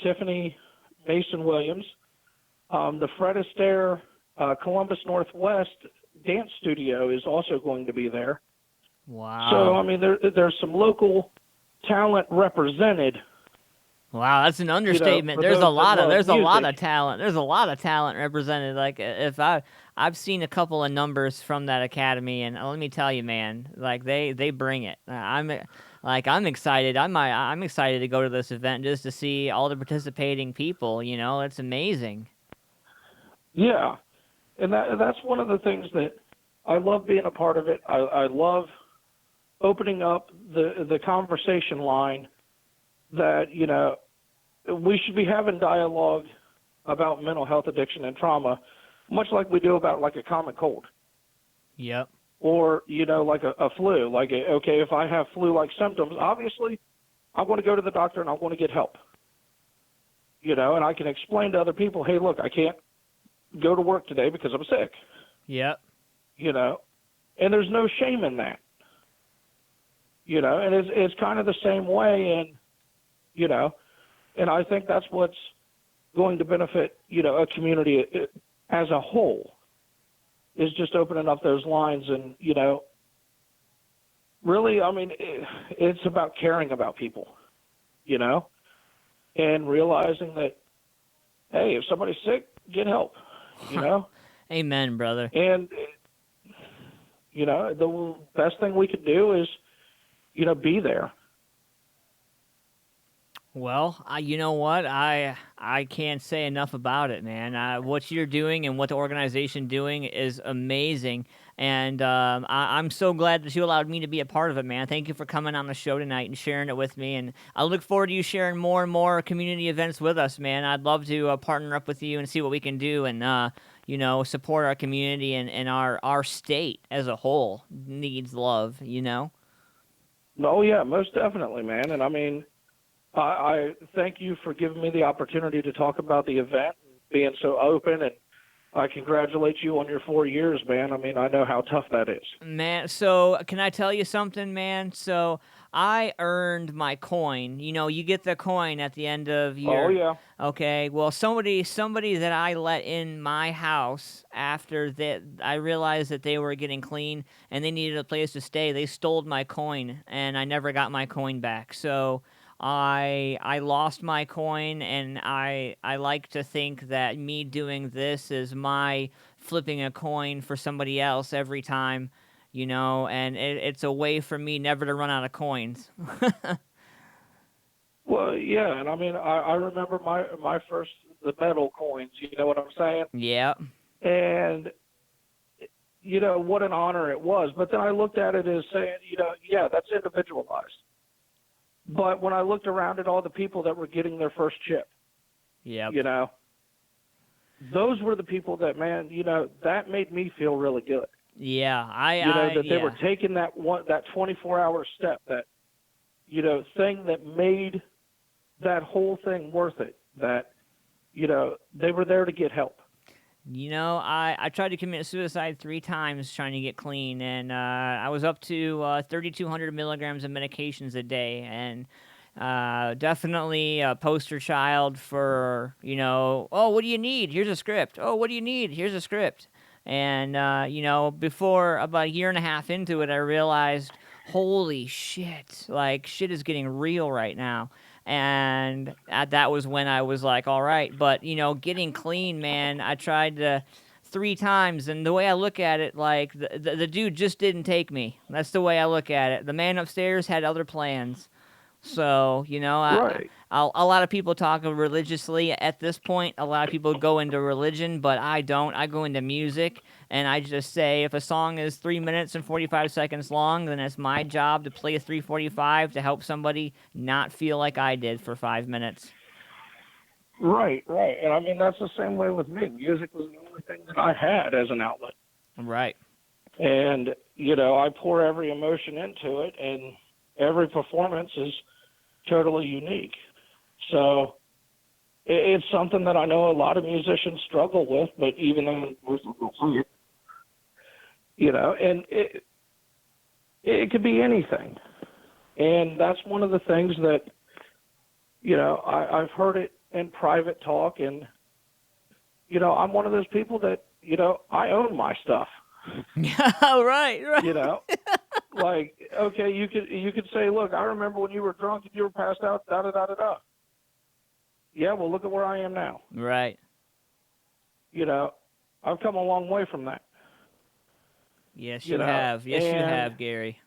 Tiffany Mason-Williams. The Fred Astaire Columbus Northwest Dance Studio is also going to be there. Wow. So, I mean, there's some local talent represented. Wow, that's an understatement. There's a lot of talent. There's a lot of talent represented. Like if I've seen a couple of numbers from that academy, and let me tell you, man, like they bring it. I'm excited. I'm excited to go to this event just to see all the participating people. It's amazing. Yeah, and that's one of the things that I love being a part of it. I love opening up the conversation line that, we should be having dialogue about mental health, addiction, and trauma, much like we do about like a common cold. Yep. Or, like a flu. Like, okay, if I have flu-like symptoms, obviously I'm going to go to the doctor and I'm going to get help. And I can explain to other people, hey, look, I can't go to work today because I'm sick. Yep. And there's no shame in that. And it's kind of the same way, and, and I think that's what's going to benefit, a community as a whole, is just opening up those lines. And, really, I mean, it's about caring about people, and realizing that, hey, if somebody's sick, get help, Amen, brother. And, the best thing we could do is, be there. Well, you know what? I can't say enough about it, man. What you're doing and what the organization doing is amazing, and I'm so glad that you allowed me to be a part of it, man. Thank you for coming on the show tonight and sharing it with me, and I look forward to you sharing more and more community events with us, man. I'd love to partner up with you and see what we can do, and support our community and our state as a whole needs love, Oh, yeah, most definitely, man. And I mean, I thank you for giving me the opportunity to talk about the event and being so open, and I congratulate you on your 4 years, man. I mean, I know how tough that is. Man, so can I tell you something, man? So I earned my coin. You get the coin at the end of your... Oh, yeah. Okay, well, somebody that I let in my house after that, I realized that they were getting clean and they needed a place to stay. They stole my coin, and I never got my coin back. So I lost my coin, and I like to think that me doing this is my flipping a coin for somebody else every time, and it's a way for me never to run out of coins. Well, yeah, and I mean, I remember my first, the metal coins, you know what I'm saying? Yeah. And, what an honor it was. But then I looked at it as saying, yeah, that's individualized. But when I looked around at all the people that were getting their first chip, yep. Those were the people that, man, that made me feel really good. Yeah, that they were taking that 24-hour step, that, thing that made that whole thing worth it, that, they were there to get help. I tried to commit suicide 3 times trying to get clean, and I was up to 3,200 milligrams of medications a day, and definitely a poster child for, oh, what do you need? Here's a script. Oh, what do you need? Here's a script. And, before about a year and a half into it, I realized, holy shit, like, shit is getting real right now. And that was when I was like, all right. But, getting clean, man, I tried to 3 times, and the way I look at it, like, the dude just didn't take me. That's the way I look at it. The man upstairs had other plans. So, Right. A lot of people talk religiously at this point. A lot of people go into religion, but I don't. I go into music, and I just say if a song is 3 minutes and 45 seconds long, then it's my job to play a 3:45 to help somebody not feel like I did for 5 minutes. Right. And I mean, that's the same way with me. Music was the only thing that I had as an outlet. Right. And, I pour every emotion into it, and every performance is totally unique. So it's something that I know a lot of musicians struggle with, but even though most people see it, and it could be anything. And that's one of the things that, I've heard it in private talk, and, I'm one of those people that, I own my stuff. Right. Like, okay, you could say, look, I remember when you were drunk and you were passed out, da-da-da-da-da. Yeah, well, look at where I am now. Right. I've come a long way from that. Yes, you have. Yes, you have, Gary.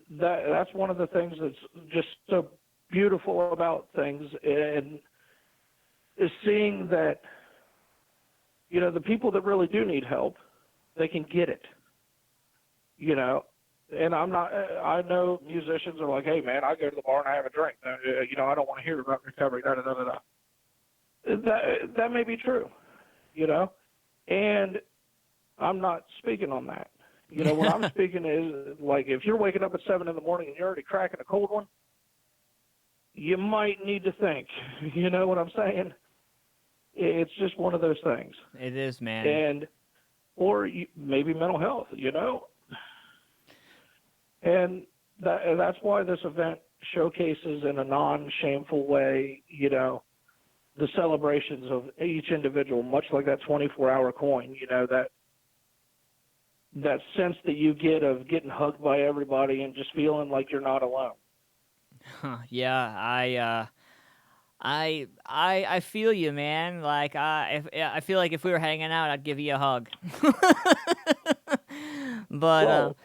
That's one of the things that's just so beautiful about things, and is seeing that, the people that really do need help, they can get it. And I know musicians are like, hey, man, I go to the bar and I have a drink. I don't want to hear about recovery, da-da-da-da-da. That may be true, and I'm not speaking on that. What I'm speaking is, like, if you're waking up at 7 in the morning and you're already cracking a cold one, you might need to think. You know what I'm saying? It's just one of those things. It is, man. Or maybe mental health, And that's why this event showcases in a non-shameful way, the celebrations of each individual, much like that 24-hour coin, that sense that you get of getting hugged by everybody and just feeling like you're not alone. Yeah, I feel you, man. Like, I feel like if we were hanging out, I'd give you a hug. But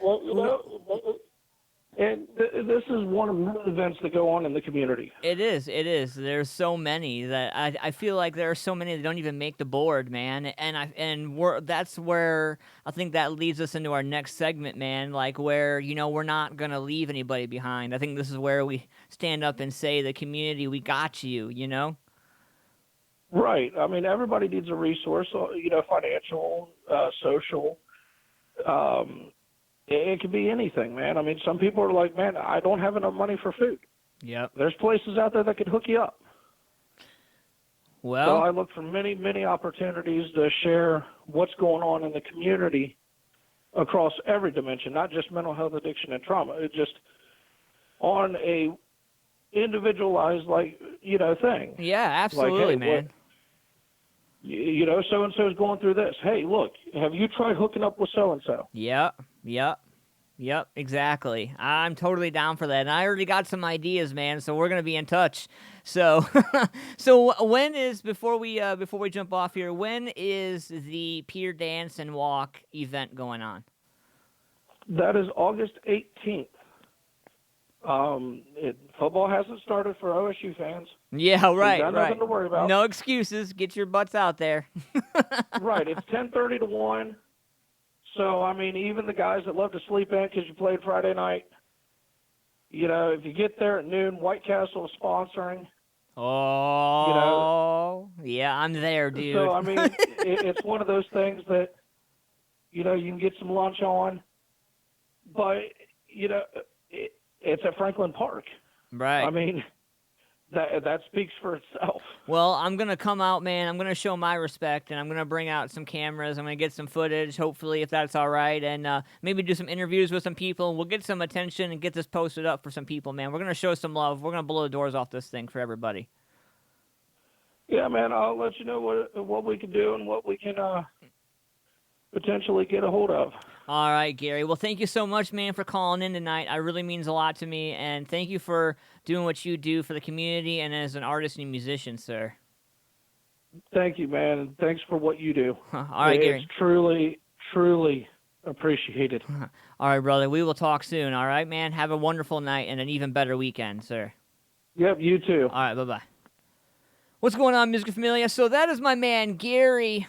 and this is one of many events that go on in the community. It is. There's so many that I feel like there are so many that don't even make the board, man. And that's where I think that leads us into our next segment, man. Like, where we're not gonna leave anybody behind. I think this is where we stand up and say, the community, we got you. Right. I mean, everybody needs a resource. Financial, social. It could be anything, man. I mean, some people are like, man, I don't have enough money for food. Yep. There's places out there that could hook you up. Well, so I look for many, many opportunities to share what's going on in the community across every dimension, not just mental health, addiction, and trauma. It's just on a individualized, thing. Yeah, absolutely, like, hey, man. So-and-so is going through this. Hey, look, have you tried hooking up with so-and-so? Yep, exactly. I'm totally down for that. And I already got some ideas, man, so we're going to be in touch. So when is, before we jump off here, when is the Pier Dance and Walk event going on? That is August 18th. Football hasn't started for OSU fans. Yeah, right. Got nothing to worry about. No excuses. Get your butts out there. Right. It's 10:30 to 1. So, I mean, even the guys that love to sleep in because you played Friday night, if you get there at noon, White Castle is sponsoring. Oh, yeah, I'm there, dude. So, I mean, it's one of those things that, you can get some lunch on, but, it's at Franklin Park. Right. I mean, that speaks for itself. Well, I'm going to come out, man. I'm going to show my respect, and I'm going to bring out some cameras. I'm going to get some footage, hopefully, if that's all right, and maybe do some interviews with some people, and we'll get some attention and get this posted up for some people, man. We're going to show some love. We're going to blow the doors off this thing for everybody. Yeah, man, I'll let you know what we can do and what we can potentially get a hold of. All right, Gary. Well, thank you so much, man, for calling in tonight. It really means a lot to me, and thank you for doing what you do for the community and as an artist and musician, sir. Thank you, man, and thanks for what you do. All right, Gary. It's truly, truly appreciated. All right, brother. We will talk soon. All right, man. Have a wonderful night and an even better weekend, sir. Yep, you too. All right, bye-bye. What's going on, Music Familia? So that is my man, Gary.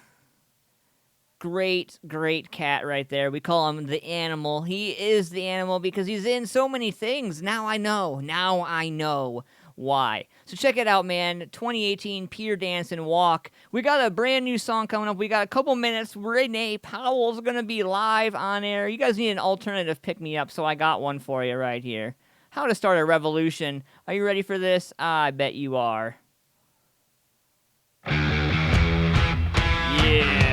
Great, great cat right there. We call him the Animal. He is the Animal because he's in so many things. Now I know why. So check it out, man. 2018 Pier Dance and Walk. We got a brand new song coming up. We got a couple minutes. Renee Powell's going to be live on air. You guys need an alternative pick-me-up, so I got one for you right here. How to Start a Revolution. Are you ready for this? I bet you are. Yeah.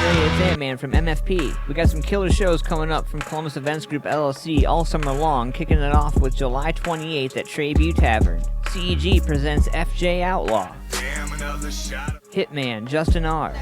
It's Ant-Man from MFP. We got some killer shows coming up from Columbus Events Group LLC all summer long, kicking it off with July 28th at Tribute Tavern. CEG presents FJ Outlaw. Hitman, Justin R.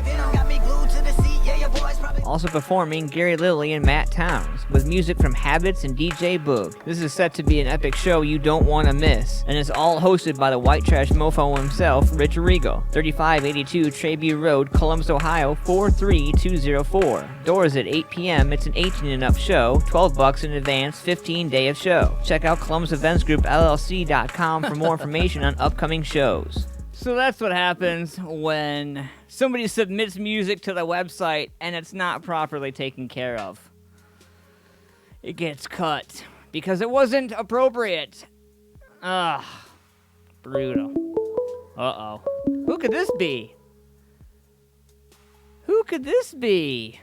Also performing Gary Lilly and Matt Towns, with music from Habits and DJ Boog. This is set to be an epic show you don't want to miss, and it's all hosted by the white trash mofo himself, Rich Rigo. 3582 Tribute Road, Columbus, Ohio, 43204. Doors at 8 p.m. It's an 18 and up show, $12 in advance, 15 day of show. Check out ColumbusEventsGroupLLC.com for more information on upcoming shows. So that's what happens when somebody submits music to the website and it's not properly taken care of. It gets cut because it wasn't appropriate. Ugh. Brutal. Uh-oh. Who could this be? Who could this be?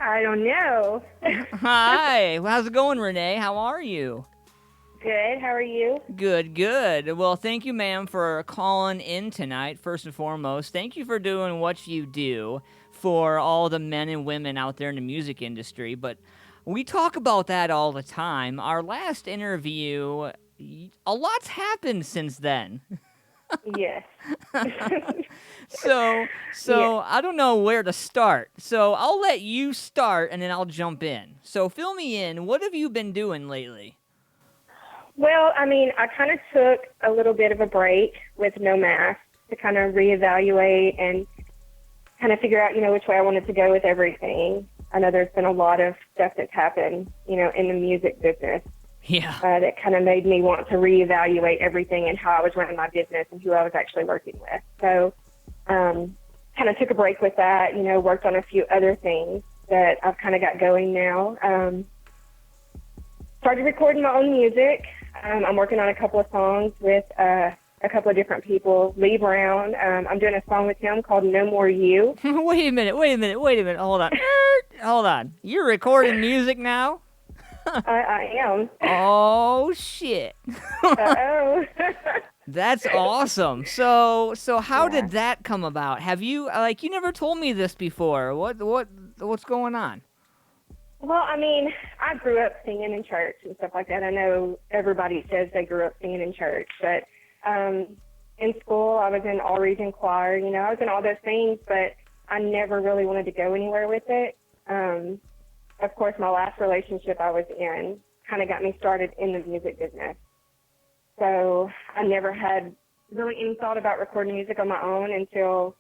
I don't know. Hi. How's it going, Renee? How are you? Good. How are you? Good, good. Well, thank you, ma'am, for calling in tonight, first and foremost. Thank you for doing what you do for all the men and women out there in the music industry. But we talk about that all the time. Our last interview, a lot's happened since then. Yes. So yeah. I don't know where to start. So I'll let you start, and then I'll jump in. So fill me in. What have you been doing lately? Well, I mean, I kind of took a little bit of a break with No Mask to kind of reevaluate and kind of figure out, which way I wanted to go with everything. I know there's been a lot of stuff that's happened, in the music business. Yeah. That kind of made me want to reevaluate everything and how I was running my business and who I was actually working with. So, kind of took a break with that, worked on a few other things that I've kind of got going now. Started recording my own music. I'm working on a couple of songs with a couple of different people. Lee Brown, I'm doing a song with him called No More You. Wait a minute. Hold on. Hold on. You're recording music now? I am. Oh, shit. Uh-oh. That's awesome. So how did that come about? Have you, you never told me this before. What's going on? Well, I mean, I grew up singing in church and stuff like that. I know everybody says they grew up singing in church, but in school I was in all-region choir. I was in all those things, but I never really wanted to go anywhere with it. Of course, my last relationship I was in kind of got me started in the music business. So I never had really any thought about recording music on my own until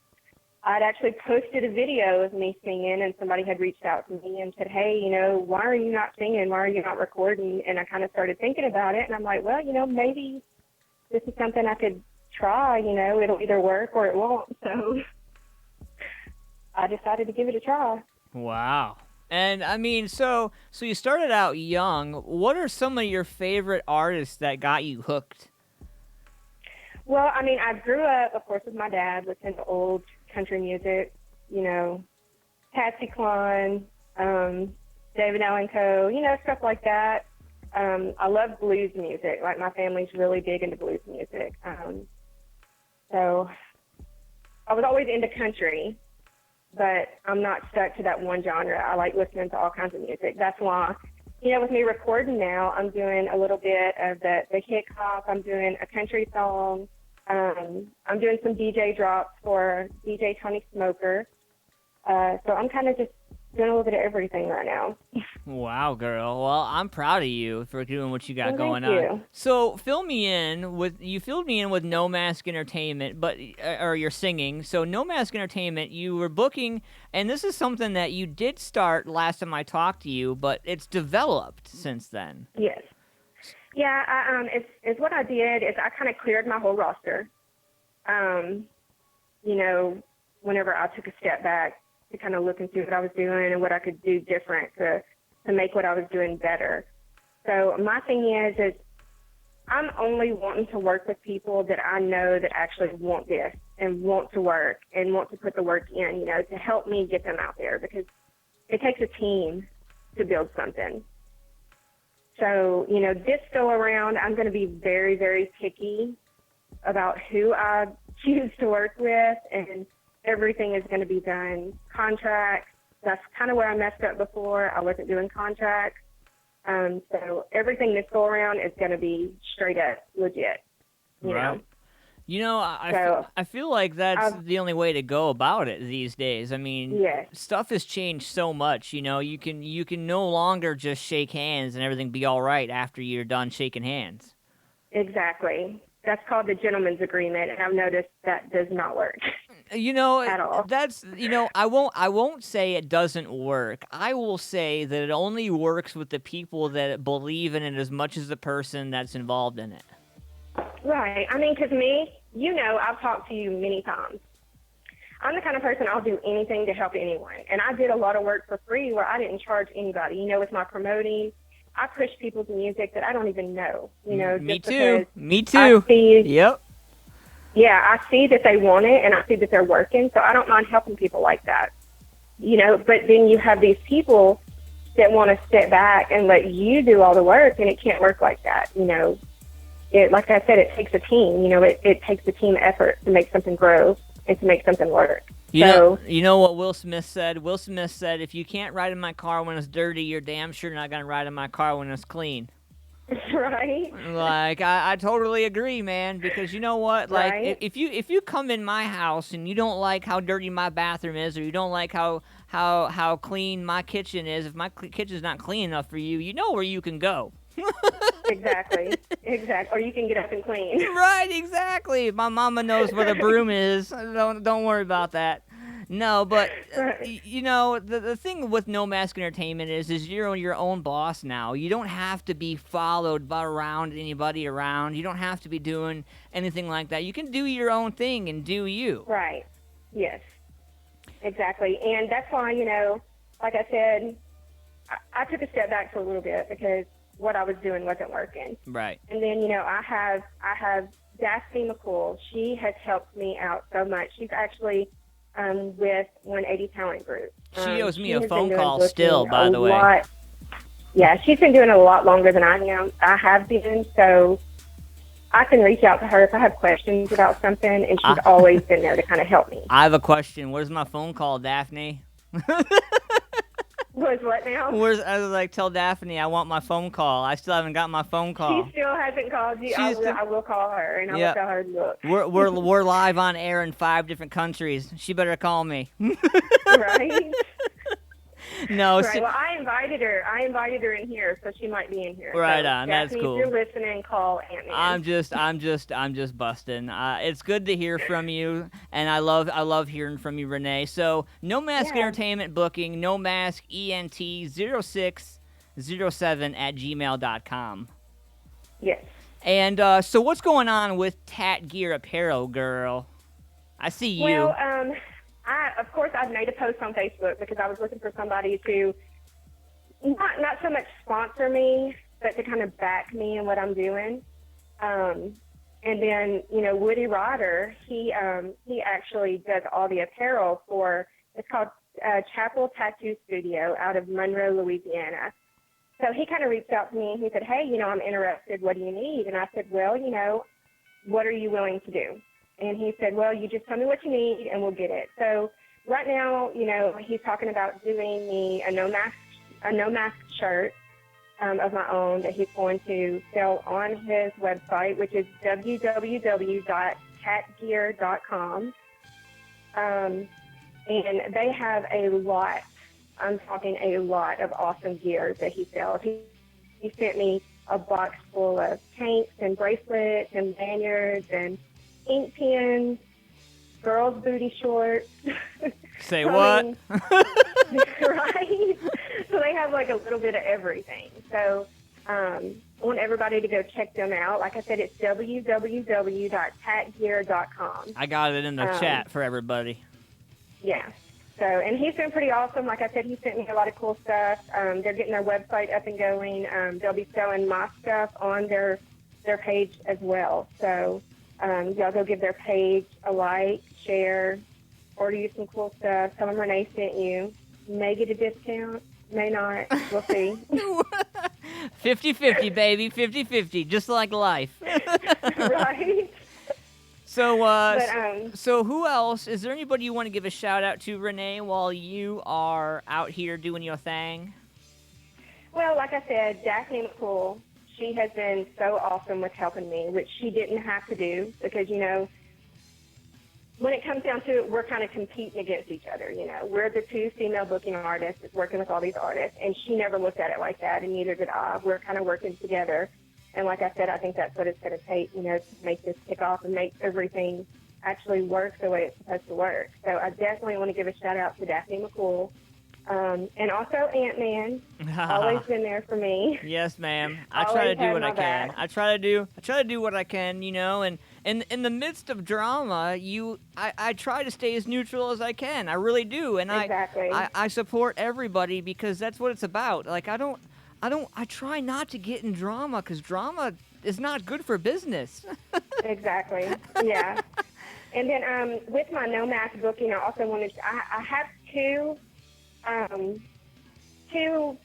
I'd actually posted a video of me singing, and somebody had reached out to me and said, hey, why are you not singing? Why are you not recording? And I kind of started thinking about it, and I'm like, well, maybe this is something I could try. It'll either work or it won't. So I decided to give it a try. Wow. And I mean, so you started out young. What are some of your favorite artists that got you hooked? Well, I mean, I grew up, of course, with my dad listening to old country music, you know, Patsy Cline, David Allen Coe, you know, stuff like that. I love blues music. Like, my family's really big into blues music. So I was always into country, but I'm not stuck to that one genre. I like listening to all kinds of music. That's why, you know, with me recording now, I'm doing a little bit of the hip hop. I'm doing a country song. I'm doing some DJ drops for DJ Tony Smoker. So I'm kind of just doing a little bit of everything right now. Wow, girl. Well, I'm proud of you for doing what you got going thank on. you. So, filled me in with No Mask Entertainment, but or you're singing. So, No Mask Entertainment, you were booking, and this is something that you did start last time I talked to you, but it's developed since then. Yes. Yeah, it's what I did is I kind of cleared my whole roster. You know, whenever I took a step back to kind of look and see what I was doing and what I could do different to make what I was doing better. So my thing is I'm only wanting to work with people that I know that actually want this and want to work and want to put the work in, you know, to help me get them out there, because it takes a team to build something. So, you know, this go around, I'm going to be very, very picky about who I choose to work with, and everything is going to be done contracts. That's kind of where I messed up before. I wasn't doing contracts. So everything this go around is going to be straight up legit. You know? You know, I feel like that's the only way to go about it these days. I mean, yes. Stuff has changed so much. You know, you can no longer just shake hands and everything be all right after you're done shaking hands. Exactly. That's called the gentleman's agreement, and I've noticed that does not work. You know, at all. That's, you know, I won't say it doesn't work. I will say that it only works with the people that believe in it as much as the person that's involved in it. Right. I mean, because me, you know, I've talked to you many times. I'm the kind of person, I'll do anything to help anyone. And I did a lot of work for free where I didn't charge anybody. You know, with my promoting, I push people's music that I don't even know. You know, Me just too. because Me too. I see, yep. Yeah, I see that they want it, and I see that they're working, so I don't mind helping people like that. You know, but then you have these people that want to step back and let you do all the work, and it can't work like that. You know, like I said, it takes a team. You know, it takes a team effort to make something grow and to make something work. You know what Will Smith said? Will Smith said, if you can't ride in my car when it's dirty, you're damn sure not going to ride in my car when it's clean. Right. Like, I totally agree, man, because you know what? Like, right? if you come in my house and you don't like how dirty my bathroom is, or you don't like how clean my kitchen is, if my kitchen's not clean enough for you, you know where you can go. Exactly. Or you can get up and clean. Right, exactly. My mama knows where the broom is. Don't worry about that. No, but you know, the thing with No Mask Entertainment is you're your own boss now. You don't have to be followed around anybody around. You don't have to be doing anything like that. You can do your own thing and do you. Right. Yes. Exactly. And that's why, you know, like I said, I took a step back for a little bit because what I was doing wasn't working. Right. And then, you know, I have Daphne McCool. She has helped me out so much. She's actually with 180 Talent Group. She owes me a phone call still, by the way. Yeah, she's been doing it a lot longer than I have been, so I can reach out to her if I have questions about something, and she's always been there to kind of help me. I have a question. Where's my phone call, Daphne? Was what now? I was like, tell Daphne I want my phone call. I still haven't got my phone call. She still hasn't called you. I will call her, and I will tell her, look. We're live on air in 5 different countries. She better call me. Right? No. Right. Well, I invited her in here, so she might be in here. Right so, on. Daphne, That's cool. If you're listening, call Ant-Man. I'm just busting. It's good to hear from you, and I love hearing from you, Renee. So, No Mask Entertainment booking, No Mask ENT 0607 at gmail.com. Yes. And so, what's going on with Tat Gear Apparel, girl? I see you. Well, Of course, I've made a post on Facebook because I was looking for somebody to not so much sponsor me, but to kind of back me in what I'm doing. And then, Woody Rodder, he actually does all the apparel for, it's called Chapel Tattoo Studio out of Monroe, Louisiana. So he kind of reached out to me and he said, hey, I'm interested. What do you need? And I said, well, what are you willing to do? And he said, well, you just tell me what you need and we'll get it. So right now, he's talking about doing me a no mask shirt of my own that he's going to sell on his website, which is www.catgear.com. And they have a lot, I'm talking a lot of awesome gear that he sells. He sent me a box full of tanks and bracelets and lanyards and ink pens, girls' booty shorts. Say what? Right? So they have like a little bit of everything. So I want everybody to go check them out. Like I said, it's www.catgear.com. I got it in the chat for everybody. Yeah. So, and he's been pretty awesome. Like I said, he sent me a lot of cool stuff. They're getting their website up and going. They'll be selling my stuff on their page as well. So y'all go give their page a like, share, order you some cool stuff. Tell them Renee sent you. May get a discount, may not. We'll see. 50-50, baby. 50-50, just like life. Right? So who else? Is there anybody you want to give a shout out to, Renee, while you are out here doing your thing? Well, like I said, Daphne McCool, she has been so awesome with helping me, which she didn't have to do because, when it comes down to it, we're kind of competing against each other. We're the two female booking artists that's working with all these artists, and she never looked at it like that, and neither did I. We're kind of working together. And like I said, I think that's what it's going to take, to make this kick off and make everything actually work the way it's supposed to work. So I definitely want to give a shout out to Daphne McCool. And also Ant-Man, always been there for me. Yes, ma'am. I try to do what I can. I try to do what I can, and in the midst of drama, I try to stay as neutral as I can. I really do, and exactly. I support everybody because that's what it's about. Like I try not to get in drama because drama is not good for business. Exactly. Yeah. And then with my no mask booking, I also wanted to, I have two.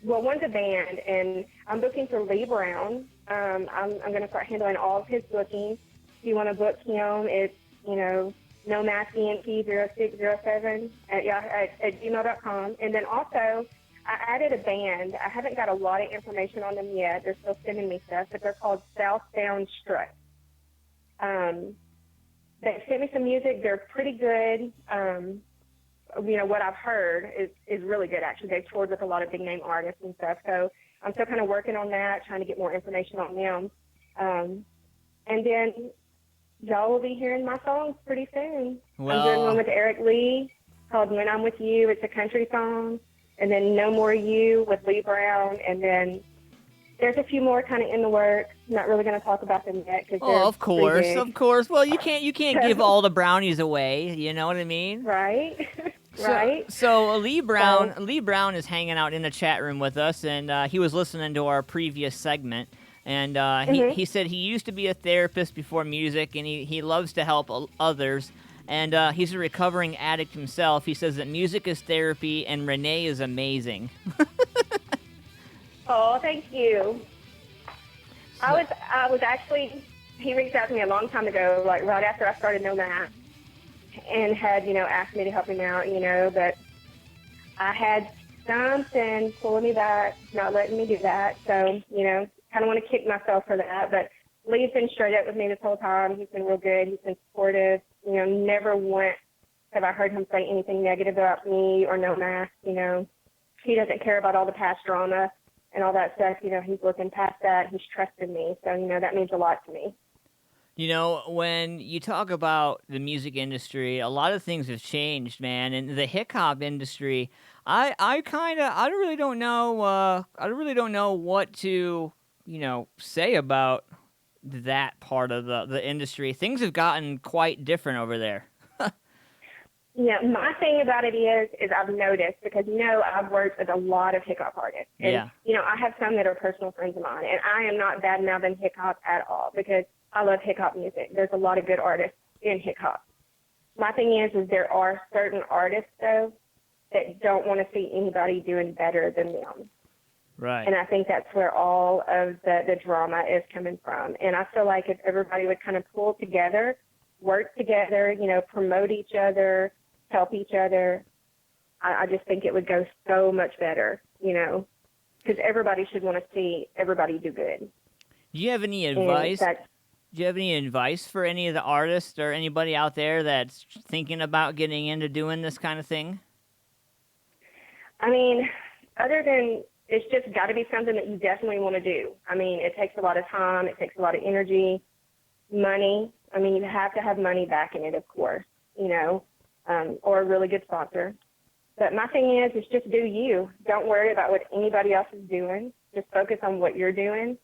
Well, one's a band, and I'm booking for Lee Brown. I'm going to start handling all of his bookings. If you want to book him, it's, nomaskent0607 at gmail.com. And then also, I added a band. I haven't got a lot of information on them yet. They're still sending me stuff, but they're called Southbound Strut. They sent me some music. They're pretty good. What I've heard is really good, actually. They've toured with a lot of big-name artists and stuff. So I'm still kind of working on that, trying to get more information on them. And then y'all will be hearing my songs pretty soon. Well, I'm doing one with Eric Lee called When I'm With You. It's a country song. And then No More You with Lee Brown. And then there's a few more kind of in the works. I'm not really going to talk about them yet. Of course. Well, you can't give all the brownies away. You know what I mean? Right. Right. So Lee Brown is hanging out in the chat room with us, and he was listening to our previous segment. And he said he used to be a therapist before music, and he loves to help others. And he's a recovering addict himself. He says that music is therapy, and Renee is amazing. Oh, thank you. I was actually, he reached out to me a long time ago, like right after I started No Mask, and had, asked me to help him out, but I had something pulling me back, not letting me do that. So, kind of want to kick myself for that. But Lee's been straight up with me this whole time. He's been real good. He's been supportive. Never once have I heard him say anything negative about me or No Mask. He doesn't care about all the past drama and all that stuff. He's looking past that. He's trusted me. So, that means a lot to me. When you talk about the music industry, a lot of things have changed, man. And the hip hop industry, I really don't know what to, say about that part of the industry. Things have gotten quite different over there. my thing about it is I've noticed, because, I've worked with a lot of hip-hop artists. And, Yeah. I have some that are personal friends of mine, and I am not bad-mouthing hip-hop at all, because I love hip-hop music. There's a lot of good artists in hip-hop. My thing is there are certain artists, though, that don't want to see anybody doing better than them. Right. And I think that's where all of the drama is coming from. And I feel like if everybody would kind of pull together, work together, promote each other, help each other, I just think it would go so much better, because everybody should want to see everybody do good. Do you have any advice? Do you have any advice for any of the artists or anybody out there that's thinking about getting into doing this kind of thing? I mean, other than it's just got to be something that you definitely want to do. I mean, it takes a lot of time. It takes a lot of energy, money. I mean, you have to have money backing it, of course, or a really good sponsor. But my thing is just do you. Don't worry about what anybody else is doing. Just focus on what you're doing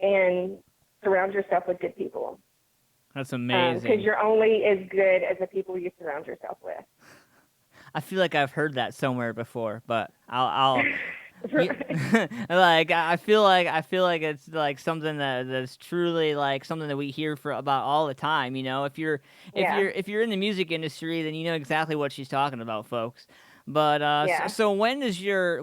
and surround yourself with good people. That's amazing. Because you're only as good as the people you surround yourself with. I feel like I've heard that somewhere before, but I'll like I feel like it's like something that's truly like something that we hear about all the time. If you're in the music industry, then you know exactly what she's talking about, folks. But so when does the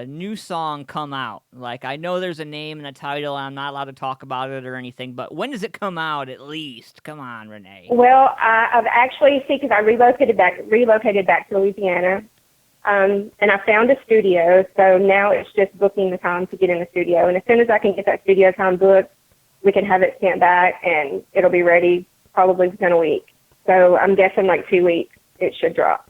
new song come out? Like, I know there's a name and a title, and I'm not allowed to talk about it or anything. But when does it come out? At least, come on, Renee. Well, I've actually because I relocated back to Louisiana, and I found a studio. So now it's just booking the time to get in the studio. And as soon as I can get that studio time booked, we can have it sent back, and it'll be ready probably within a week. So I'm guessing like 2 weeks. It should drop.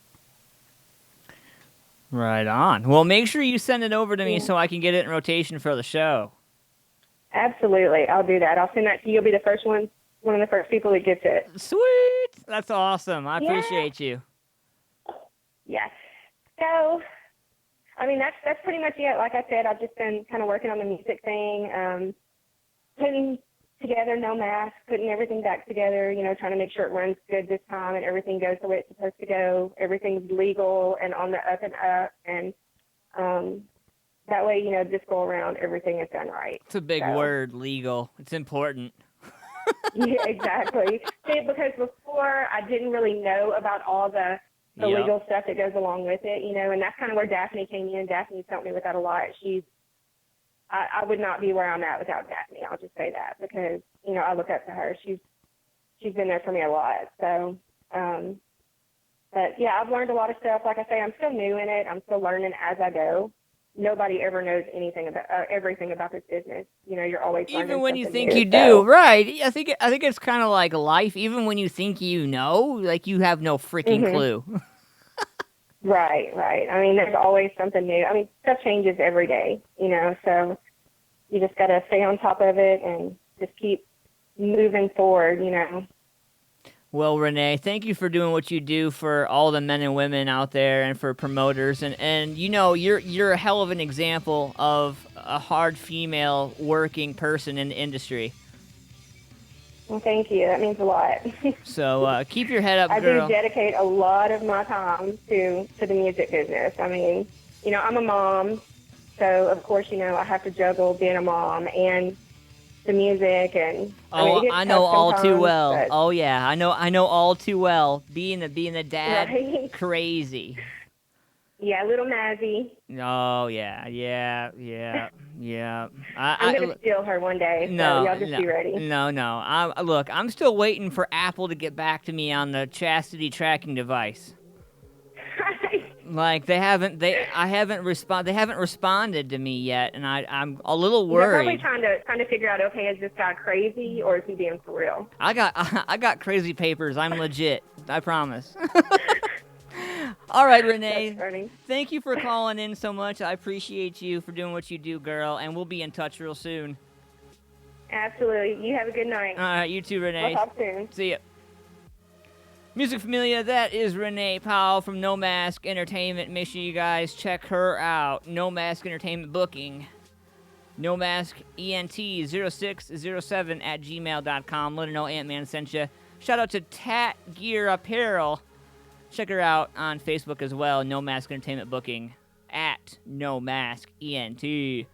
Right on. Well, make sure you send it over to me so I can get it in rotation for the show. Absolutely. I'll do that. I'll send that to you. You'll be the first one of the first people that gets it. Sweet. That's awesome. I appreciate you. Yeah. So, I mean, that's pretty much it. Like I said, I've just been kind of working on the music thing, putting together No Mask, putting everything back together, trying to make sure it runs good this time and everything goes the way it's supposed to go. Everything's legal and on the up and up, and that way, this go around, everything is done right. It's a big word, legal. It's important. Yeah, exactly. See, because before I didn't really know about all the legal stuff that goes along with it, and that's kind of where Daphne came in. Daphne's helped me with that a lot. I would not be where I'm at without Daphne. I'll just say that because, I look up to her. She's been there for me a lot. So, but yeah, I've learned a lot of stuff. Like I say, I'm still new in it. I'm still learning as I go. Nobody ever knows anything about everything about this business. You're always learning even when you think new, you do, right? I think it's kind of like life. Even when you think you know, like you have no freaking clue. Right. I mean, there's always something new. I mean, stuff changes every day, so you just got to stay on top of it and just keep moving forward, Well, Renee, thank you for doing what you do for all the men and women out there and for promoters. And you're a hell of an example of a hard female working person in the industry. Well, thank you. That means a lot. So keep your head up, I girl. do dedicate a lot of my time to the music business. I mean, I'm a mom, so of course, I have to juggle being a mom and the music and. I know all too well. But, oh yeah, I know all too well. Being the dad, right? Crazy. Yeah, little Mazzy. Oh yeah. I'm gonna steal her one day. So y'all just be ready. No. I'm still waiting for Apple to get back to me on the chastity tracking device. Like they haven't responded to me yet, and I'm a little worried. They're probably trying to figure out, okay, is this guy crazy or is he being for real? I got crazy papers. I'm legit. I promise. All right, Renee. Thank you for calling in so much. I appreciate you for doing what you do, girl, and we'll be in touch real soon. Absolutely. You have a good night. All right, you too, Renee. We'll talk soon. See ya. Music Familia, that is Renee Powell from No Mask Entertainment. Make sure you guys check her out. No Mask Entertainment Booking. No Mask ENT 0607 @gmail.com. Let her know Ant-Man sent you. Shout out to Tat Gear Apparel. Check her out on Facebook as well. No Mask Entertainment Booking at No Mask ENT. I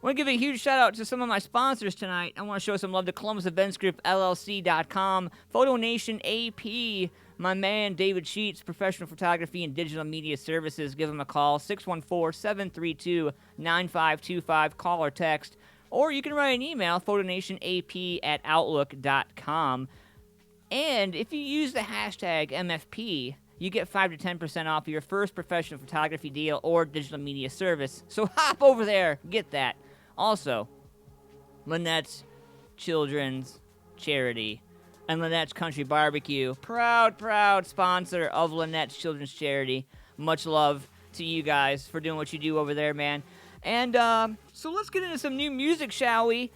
want to give a huge shout out to some of my sponsors tonight. I want to show some love to Columbus Events Group, LLC.com, Photo Nation AP, my man David Sheets, professional photography and digital media services. Give him a call, 614-732-9525. Call or text. Or you can write an email, photonationap@outlook.com. And if you use the hashtag MFP, you get 5 to 10% off your first professional photography deal or digital media service. So hop over there, get that. Also, Lynette's Children's Charity and Lynette's Country Barbecue, proud sponsor of Lynette's Children's Charity. Much love to you guys for doing what you do over there, man. And so let's get into some new music, shall we?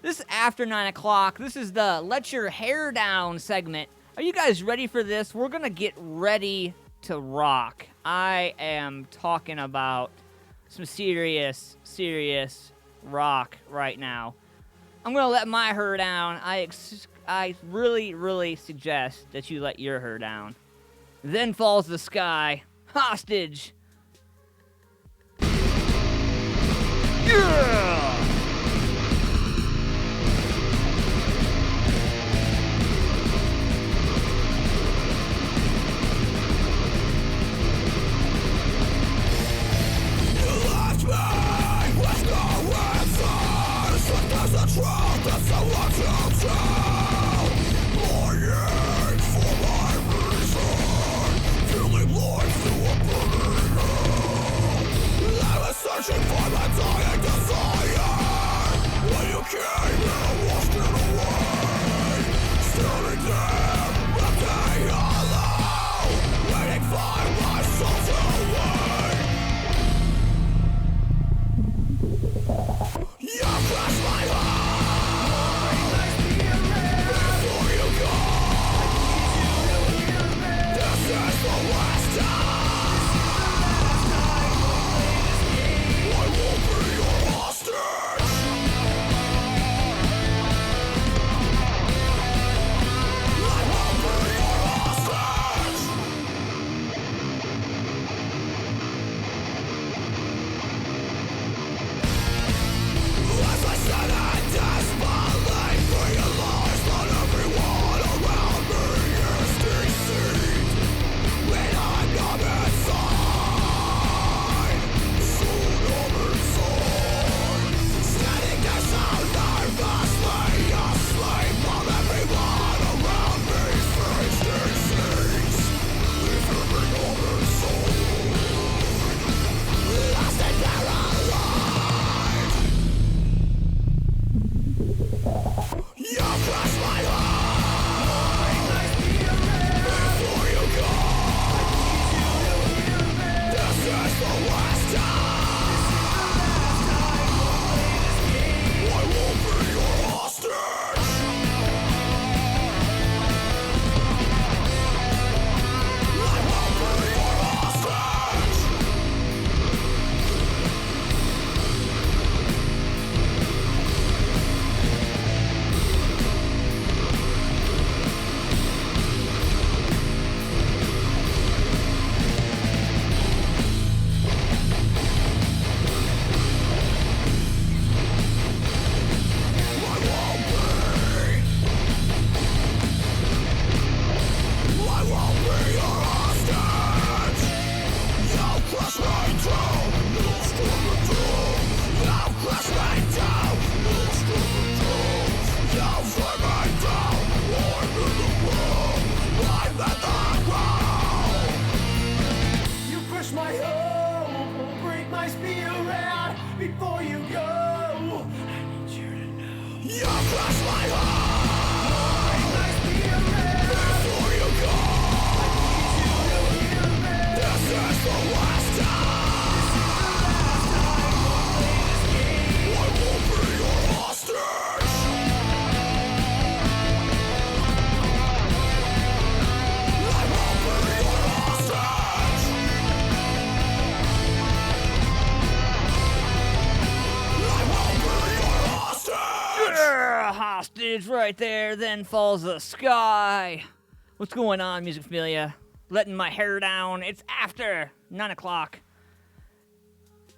This is after 9 o'clock. This is the Let Your Hair Down segment. Are you guys ready for this? We're going to get ready to rock. I am talking about some serious rock right now. I'm going to let my hair down. I really suggest that you let your hair down. Then Falls the Sky. Hostage. Yeah! That's how I feel longing for my reason, feeling lost to a burning hell. I was searching for my dying desire. When you came and washed it away, staring there, empty hollow, waiting for my soul to wake. You crushed my heart. hostage right there, then falls the sky. What's going on, Music Familia? Letting my hair down. It's after 9 o'clock.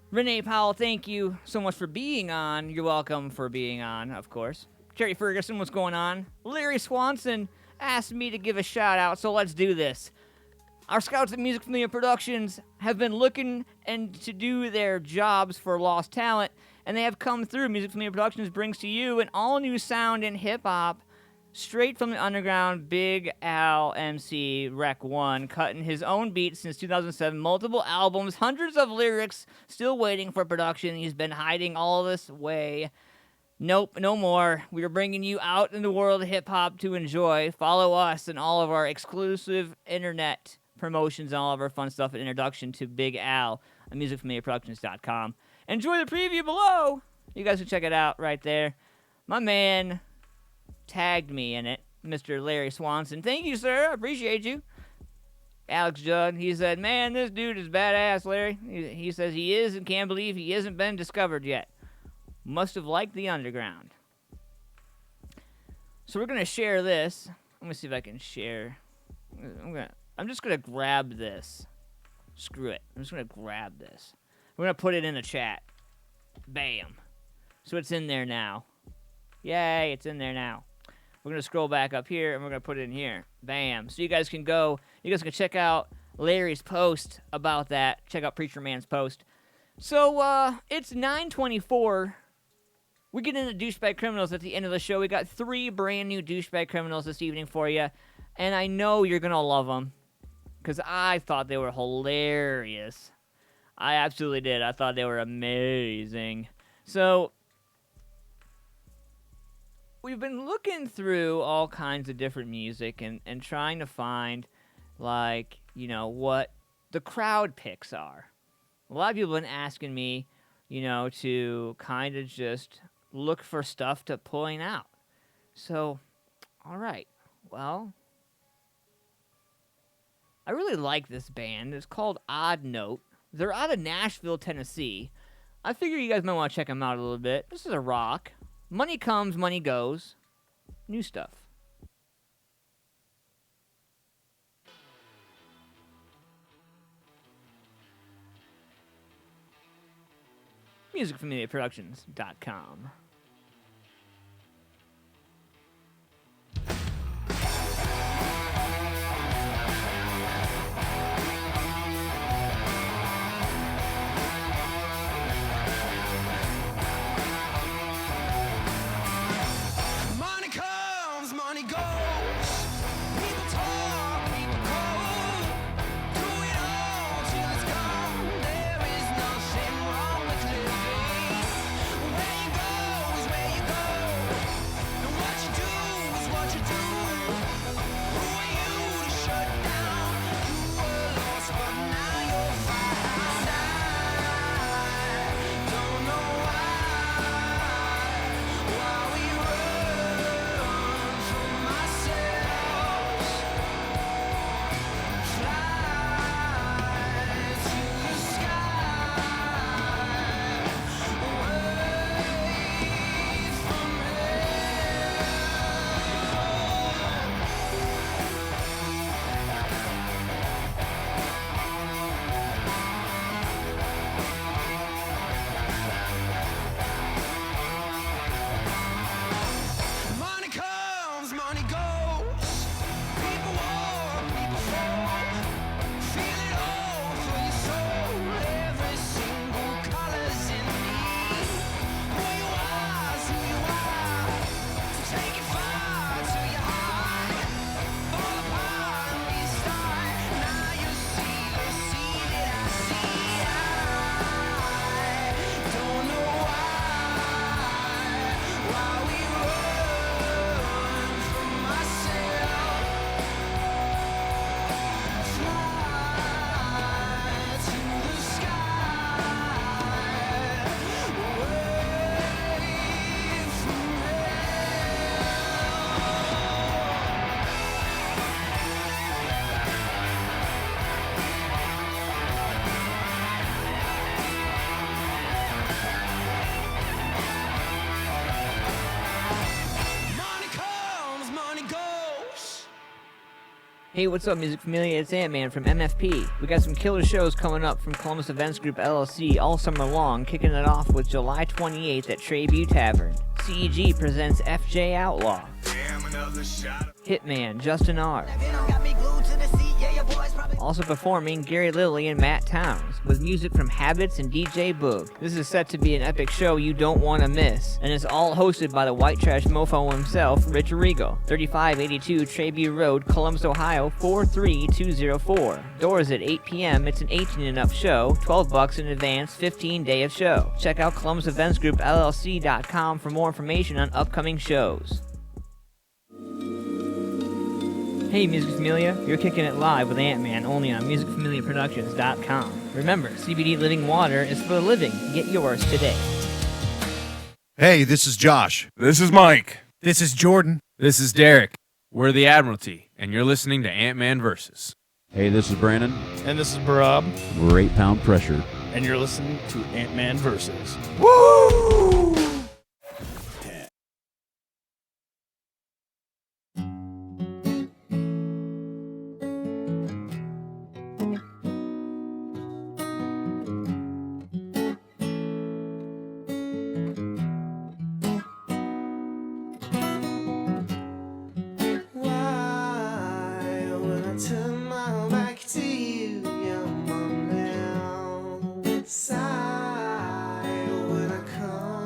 Renee Powell, thank you so much for being on. You're welcome for being on, of course. Jerry Ferguson, what's going on? Larry Swanson asked me to give a shout out, so let's do this. Our scouts at Music Familia Productions have been looking and to do their jobs for lost talent, and they have come through. Music Familia Productions brings to you an all-new sound in hip-hop, straight from the underground. Big Al MC Rec 1, cutting his own beats since 2007, multiple albums, hundreds of lyrics, still waiting for production. He's been hiding all this way. Nope, no more. We are bringing you out in the world of hip-hop to enjoy. Follow us and all of our exclusive internet promotions and all of our fun stuff and introduction to Big Al at musicfamiliaproductions.com. Enjoy the preview below. You guys can check it out right there. My man tagged me in it, Mr. Larry Swanson. Thank you, sir. I appreciate you. Alex Judd, he said, man, this dude is badass, Larry. He says he is and can't believe he hasn't been discovered yet. Must have liked the underground. So we're going to share this. Let me see if I can share. I'm just going to grab this. Screw it. I'm just going to grab this. We're going to put it in the chat. Bam. So it's in there now. Yay, it's in there now. We're going to scroll back up here, and we're going to put it in here. Bam. So you guys can go. You guys can check out Larry's post about that. Check out Preacher Man's post. So, it's 9:24. We get into douchebag criminals at the end of the show. We got 3 brand new douchebag criminals this evening for you. And I know you're going to love them. Because I thought they were hilarious. I absolutely did. I thought they were amazing. So, we've been looking through all kinds of different music and trying to find, like, you know, what the crowd picks are. A lot of people have been asking me, you know, to kind of just look for stuff to point out. So, all right. Well, I really like this band. It's called Odd Note. They're out of Nashville, Tennessee. I figure you guys might want to check them out a little bit. This is a rock. Money comes, money goes. New stuff. musicfamiliaproductions.com. Where you go Hey, what's up, Music Familia? It's Ant-Man from MFP. We got some killer shows coming up from Columbus Events Group LLC all summer long, kicking it off with July 28th at Tribute Tavern. CEG presents FJ Outlaw. Hitman, Justin R. Also performing Gary Lilly and Matt Towns, with music from Habits and DJ Boog. This is set to be an epic show you don't want to miss, and it's all hosted by the white trash mofo himself, Rich Arrigo. 3582 Tribute Road, Columbus, Ohio, 43204. Doors at 8 p.m. It's an 18 and up show, $12 in advance, 15 day of show. Check out ColumbusEventsGroupLLC.com for more information on upcoming shows. Hey, Music Familia, you're kicking it live with Ant-Man only on MusicFamiliaProductions.com. Remember, CBD Living Water is for the living. Get yours today. Hey, this is Josh. This is Mike. This is Jordan. This is Derek. We're the Admiralty, and you're listening to Ant-Man Versus. Hey, this is Brandon. And this is Rob. We're 8 Pound Pressure. And you're listening to Ant-Man Versus. Woo! Sigh when I come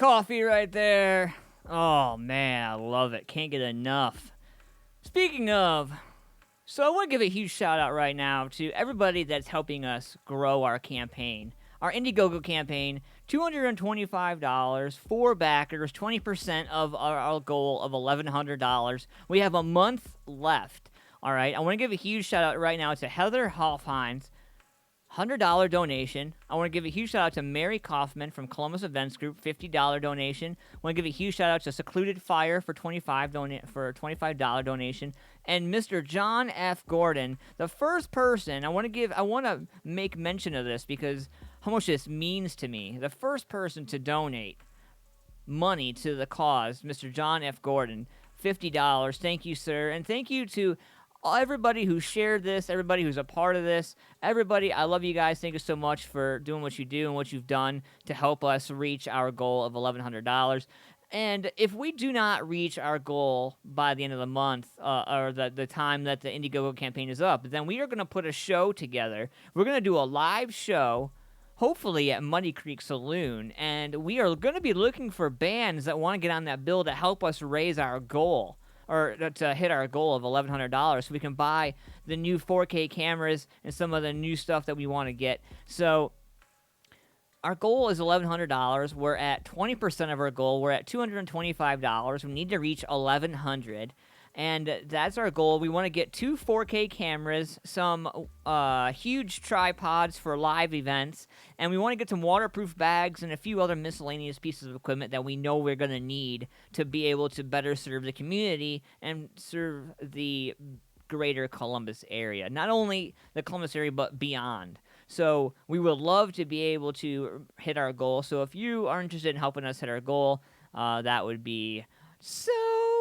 coffee right there. Oh, man, I love it. Can't get enough. Speaking of, so I want to give a huge shout out right now to everybody that's helping us grow our campaign. Our Indiegogo campaign, $225, 4 backers, 20% of our goal of $1,100. We have a month left. All right, I want to give a huge shout out right now to Heather Hoffhines, $100 donation. I want to give a huge shout out to Mary Kaufman from Columbus Events Group, $50 donation. I want to give a huge shout out to Secluded Fire for $25 donation, and Mr. John F. Gordon, the first person. I want to make mention of this because how much this means to me. The first person to donate money to the cause, Mr. John F. Gordon, $50. Thank you, sir, and thank you to everybody who shared this, everybody who's a part of this, everybody, I love you guys. Thank you so much for doing what you do and what you've done to help us reach our goal of $1,100. And if we do not reach our goal by the end of the month, or the time that the Indiegogo campaign is up, then we are going to put a show together. We're going to do a live show, hopefully at Muddy Creek Saloon, and we are going to be looking for bands that want to get on that bill to help us raise our goal, or to hit our goal of $1,100, so we can buy the new 4K cameras and some of the new stuff that we want to get. So our goal is $1,100. We're at 20% of our goal. We're at $225. We need to reach $1,100. And that's our goal. We want to get 2 4K cameras, some huge tripods for live events, and we want to get some waterproof bags and a few other miscellaneous pieces of equipment that we know we're going to need to be able to better serve the community and serve the greater Columbus area. Not only the Columbus area, but beyond. So we would love to be able to hit our goal. So if you are interested in helping us hit our goal, that would be so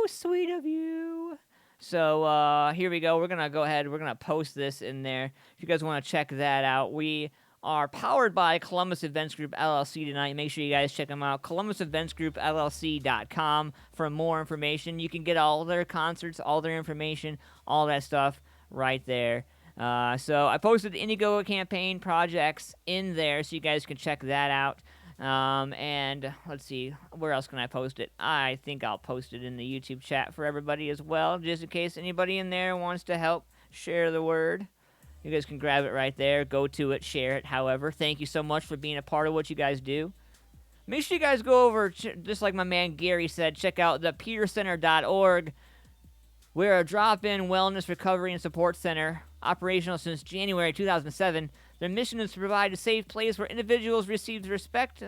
sweet of you. So here we go. We're going to go ahead. We're going to post this in there. If you guys want to check that out. We are powered by Columbus Events Group LLC tonight. Make sure you guys check them out. ColumbusEventsGroupLLC.com for more information. You can get all their concerts, all their information, all that stuff right there. So I posted the Indiegogo campaign projects in there so you guys can check that out. And let's see, where else can I post it? I think I'll post it in the YouTube chat for everybody as well, just in case anybody in there wants to help share the word. You guys can grab it right there, go to it, share it. However, thank you so much for being a part of what you guys do. Make sure you guys go over, just like my man Gary said, check out thepeercenter.org. We're a drop-in wellness, recovery, and support center, operational since January 2007. Their mission is to provide a safe place where individuals receive respect,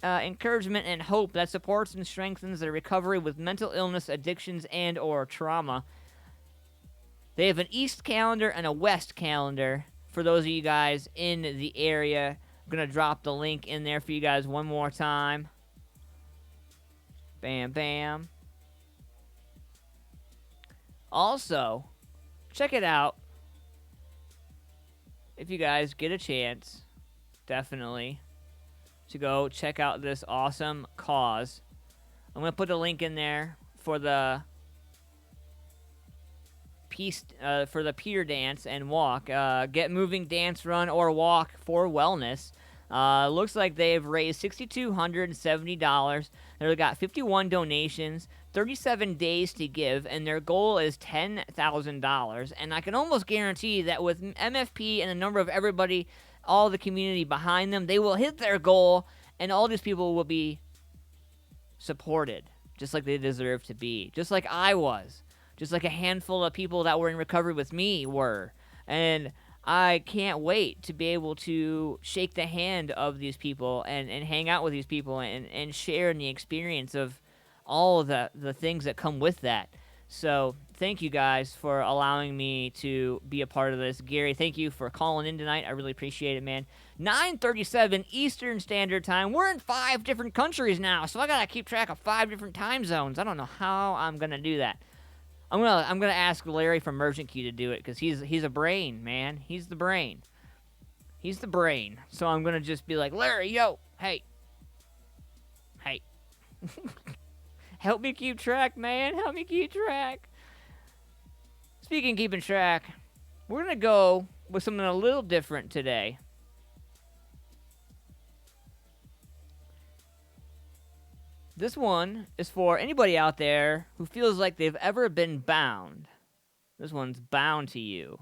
encouragement, and hope that supports and strengthens their recovery with mental illness, addictions, and or trauma. They have an East calendar and a West calendar for those of you guys in the area. I'm going to drop the link in there for you guys one more time. Bam, bam. Also, check it out. If you guys get a chance, definitely, to go check out this awesome cause. I'm going to put a link in there for the Peer Dance and Walk. Get Moving, Dance, Run, or Walk for Wellness. Looks like they've raised $6,270. They've got 51 donations, 37 days to give, and their goal is $10,000. And I can almost guarantee that with MFP and a number of everybody, all the community behind them, they will hit their goal, and all these people will be supported, just like they deserve to be, just like I was, just like a handful of people that were in recovery with me were. And I can't wait to be able to shake the hand of these people and hang out with these people and share in the experience of all of the things that come with that. So thank you guys for allowing me to be a part of this. Gary, thank you for calling in tonight. I really appreciate it, man. 9:37 Eastern Standard Time. We're in 5 different countries now, so I gotta keep track of 5 different time zones. I don't know how I'm gonna do that. I'm gonna ask Larry from Merchant Key to do it because he's a brain, man. He's the brain. He's the brain. So I'm gonna just be like, Larry, yo, hey, help me keep track, man. Help me keep track. Speaking of keeping track, we're gonna go with something a little different today. This one is for anybody out there who feels like they've ever been bound. This one's bound to you.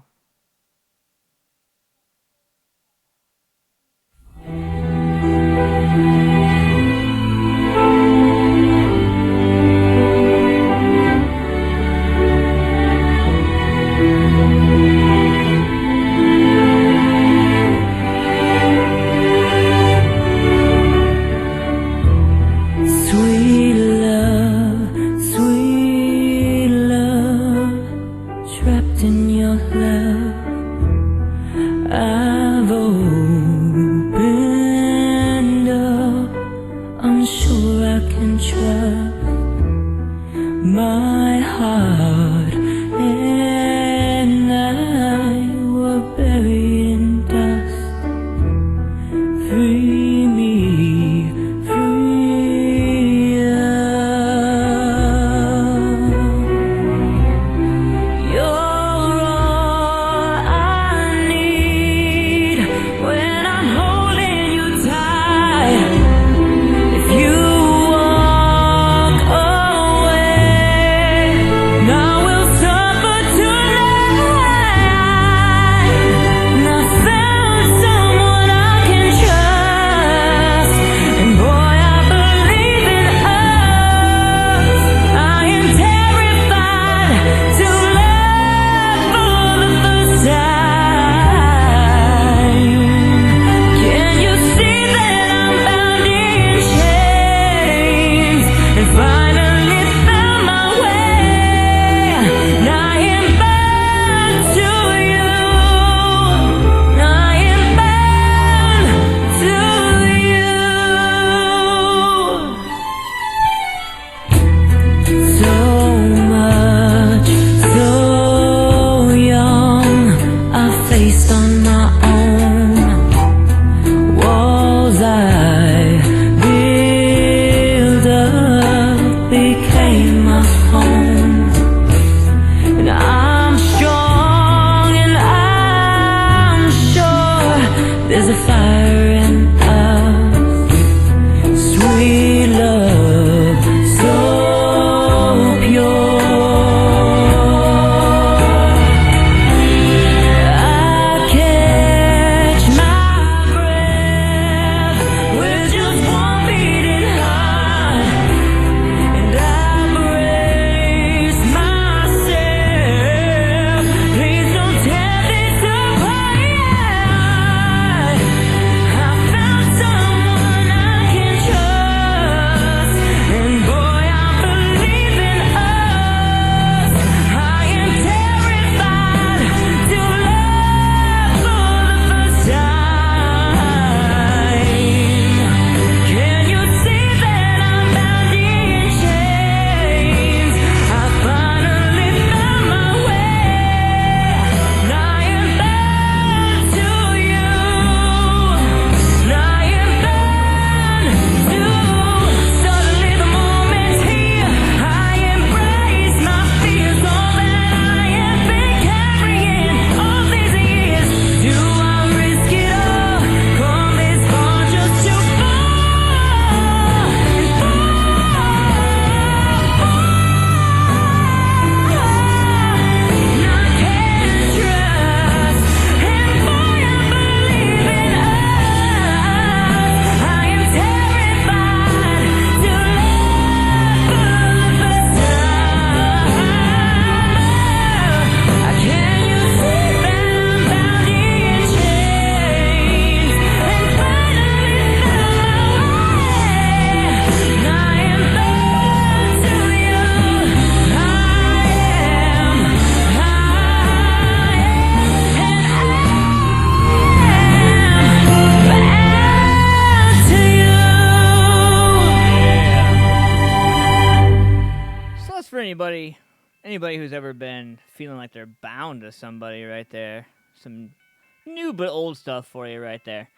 anybody who's ever been feeling like they're bound to somebody right there. Some new but old stuff for you right there.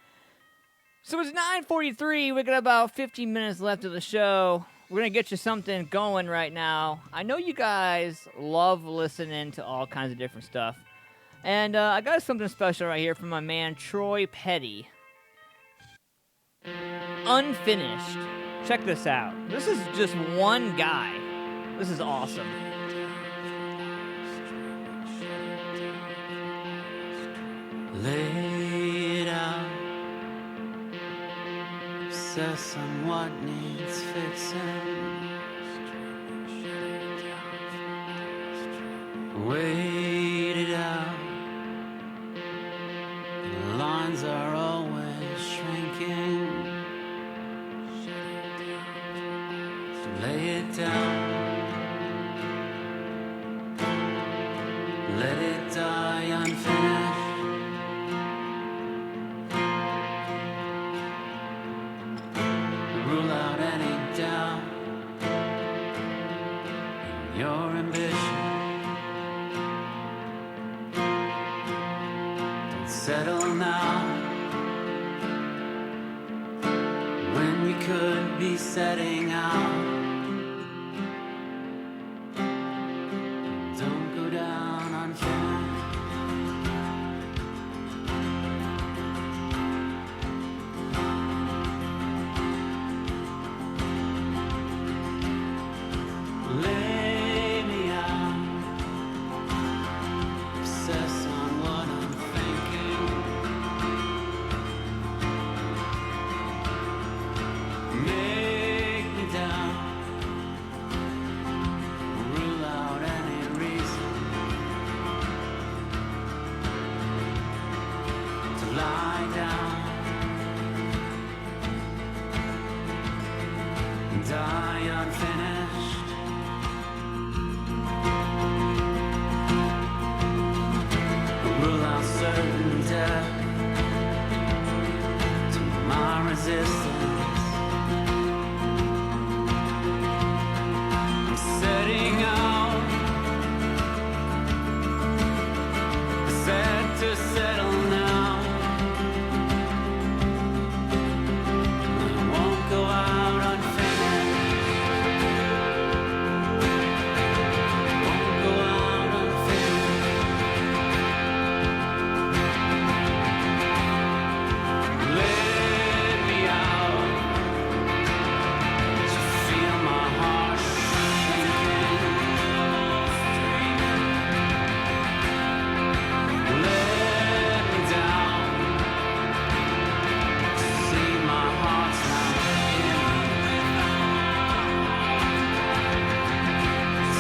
So it's 9:43. We got about 15 minutes left of the show. We're going to get you something going right now. I know you guys love listening to all kinds of different stuff. And I got something special right here from my man Troy Petty. Unfinished. Check this out. This is just one guy. This is awesome. Lay it out. Obsess on what needs fixing. Wait it out. The lines are always shrinking. Lay it down. Let it die unfinished. Rule out any doubt in your ambition. Don't settle now when you could be setting out. Don't go down unfinished. Lay me out. Obsess on what I'm thinking. Make me down. Rule out any reason to lie down. Die unfinished. Rule out certain death to my resistance. I'm setting out, set to settle now. I won't go out unfinished. Won't go out unfinished. Let me out to feel my heart sinking. Let me down to see my heart's now in.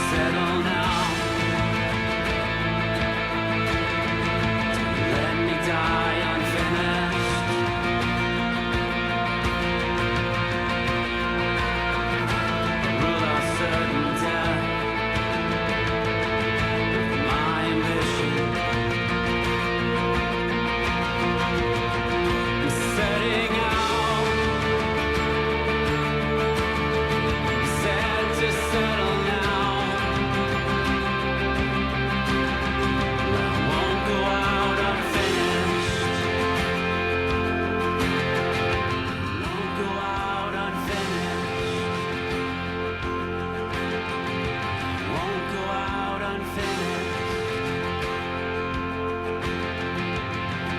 Settle now. Let me die unfinished. Rule out certain death with my ambition. I'm setting out, set to settle now. I won't go out unfinished. Won't go out unfinished. Won't go out unfinished.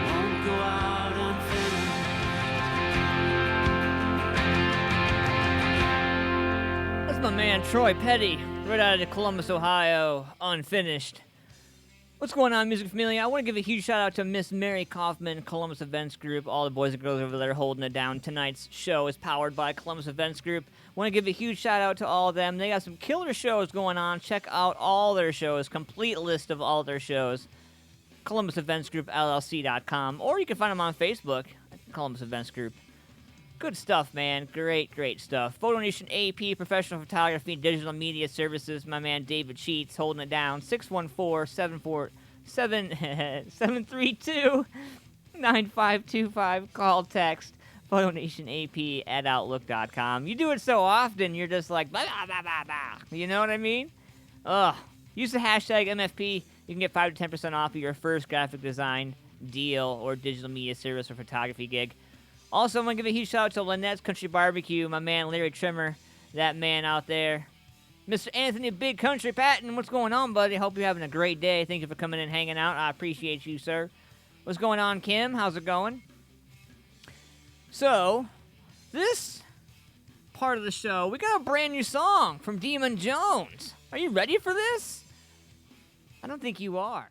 Won't go out unfinished. That's my man Troy Petty, right out of Columbus, Ohio, unfinished. What's going on, Music Familia? I want to give a huge shout out to Miss Mary Kaufman, Columbus Events Group, all the boys and girls over there holding it down. Tonight's show is powered by Columbus Events Group. Want to give a huge shout out to all of them. They got some killer shows going on. Check out all their shows, complete list of all their shows, ColumbusEventsGroupLLC.com, or you can find them on Facebook, Columbus Events Group. Good stuff, man. Great, great stuff. Photo Nation AP, professional photography, digital media services. My man David Sheets holding it down. 614-732-9525. Call, text, PhotoNationAP@Outlook.com. You do it so often, you're just like, blah, blah, blah, blah, blah. You know what I mean? Ugh. Use the hashtag MFP. You can get 5 to 10% off of your first graphic design deal or digital media service or photography gig. Also, I'm going to give a huge shout out to Lynette's Country Barbecue, my man Larry Trimmer, that man out there. Mr. Anthony Big Country Patton, what's going on, buddy? Hope you're having a great day. Thank you for coming in and hanging out. I appreciate you, sir. What's going on, Kim? How's it going? So, this part of the show, we got a brand new song from Demon Jones. Are you ready for this? I don't think you are.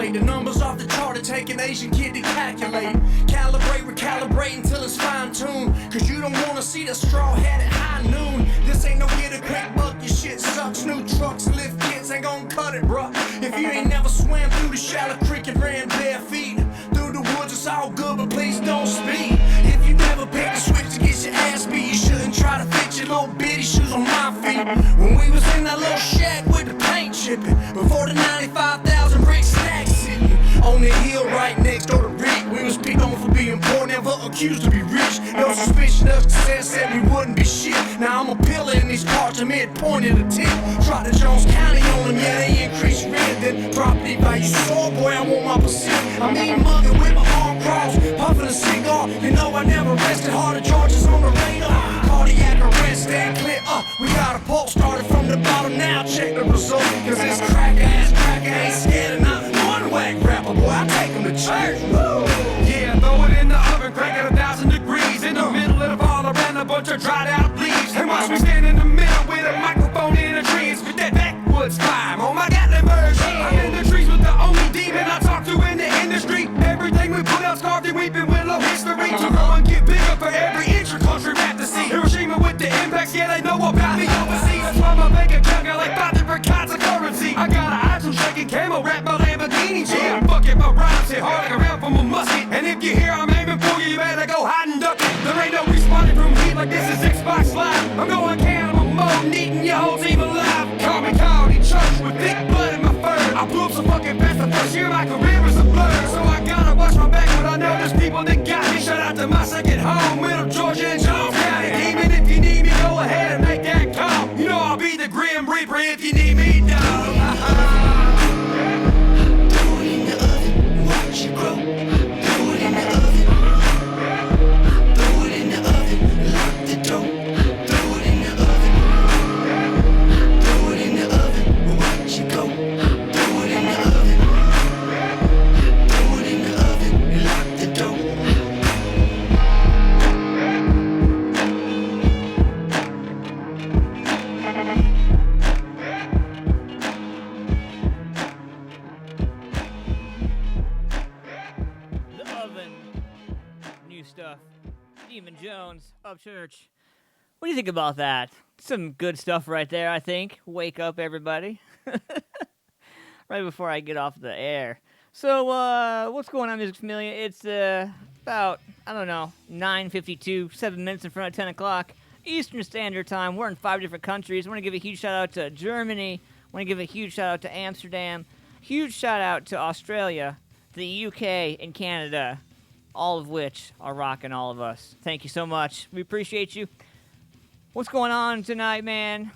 The numbers off the chart and take an Asian kid to calculate. Calibrate, recalibrate until it's fine-tuned. Cause you don't wanna see the straw hat at high noon. This ain't no get a quick buck, your shit sucks. New trucks, lift kits ain't gon' cut it, bruh. If you ain't never swam through the shallow creek and ran bare feet through the woods, it's all good, but please don't speed. If you never pick the switch to get your ass beat, you shouldn't try to fit your little bitty shoes on my feet. When we was in that little shack with the paint chipping, before the 95,000 brick stacks sitting on the hill right next door to Rick, we was picked on for being poor, never accused to be rich. No suspicion of success, said we wouldn't be shit. Now I'm a pillar in these parts, a midpoint of the tip. Try to Jones County on them, yeah, they increased rent. Then property value soar, boy, I want my percent. I mean mugging with my arm crossed, puffing a cigar. You know I never rested, harder charges on the radar. Cardiac arrest, stand clear, we got a pulse started from the bottom, now check the result. Cause this cracker-ass cracker ain't scared of not one whack rapper, boy, I take him to church. Woo! Yeah, throw it in the oven, crank at 1,000 degrees. In the middle of the fall, around a bunch of dried out leaves. And watch me stand in the middle with a microphone in a tree and spit that backwoods climb. Oh my god, that merge. I'm in the trees with the only demon I talk to in the industry. Everything we put out scarfed and weeping willow history. To grow and get bigger for every inch of country map to see. Hiroshima with the impacts, yeah, they know about me overseas. That's why my bank account got like 5 different kinds of currency. I got an iTunes shaking camo, rap my Lamborghini G. I'm fucking my rhymes hit hard like a round from a musket. And if you hear I'm aiming for you, you better go hide and duck it. There ain't no responding from heat like this is Xbox Live. I'm going cannibal mode, eating your whole team alive. Call me Cody Church with thick blood in my fur. I blew up so fucking fast the first year my career was a blur. So I gotta watch my back, but I know there's people that got me. Shout out to my second home, Middle Georgia and Jones County. Even if you need me, go ahead and make that call. You know I'll be the Grim Reaper if you need me, dog. Throw it in the oven, watch it grow. Throw it in the oven. Throw it in the oven, lock the door. Throw it in the oven. Throw it in the oven, watch it go. Throw it in the oven. Throw it in the oven, lock the door. Stuff. Demon Jones, Up Church. What do you think about that? Some good stuff right there, I think. Wake up, everybody. Right before I get off the air. So, what's going on, Music Familia? It's about, 9:52, 7 minutes in front of 10 o'clock Eastern Standard Time. We're in 5 different countries. I want to give a huge shout out to Germany. I want to give a huge shout out to Amsterdam. Huge shout out to Australia, the UK, and Canada. All of which are rocking all of us. Thank you so much. We appreciate you. What's going on tonight, man?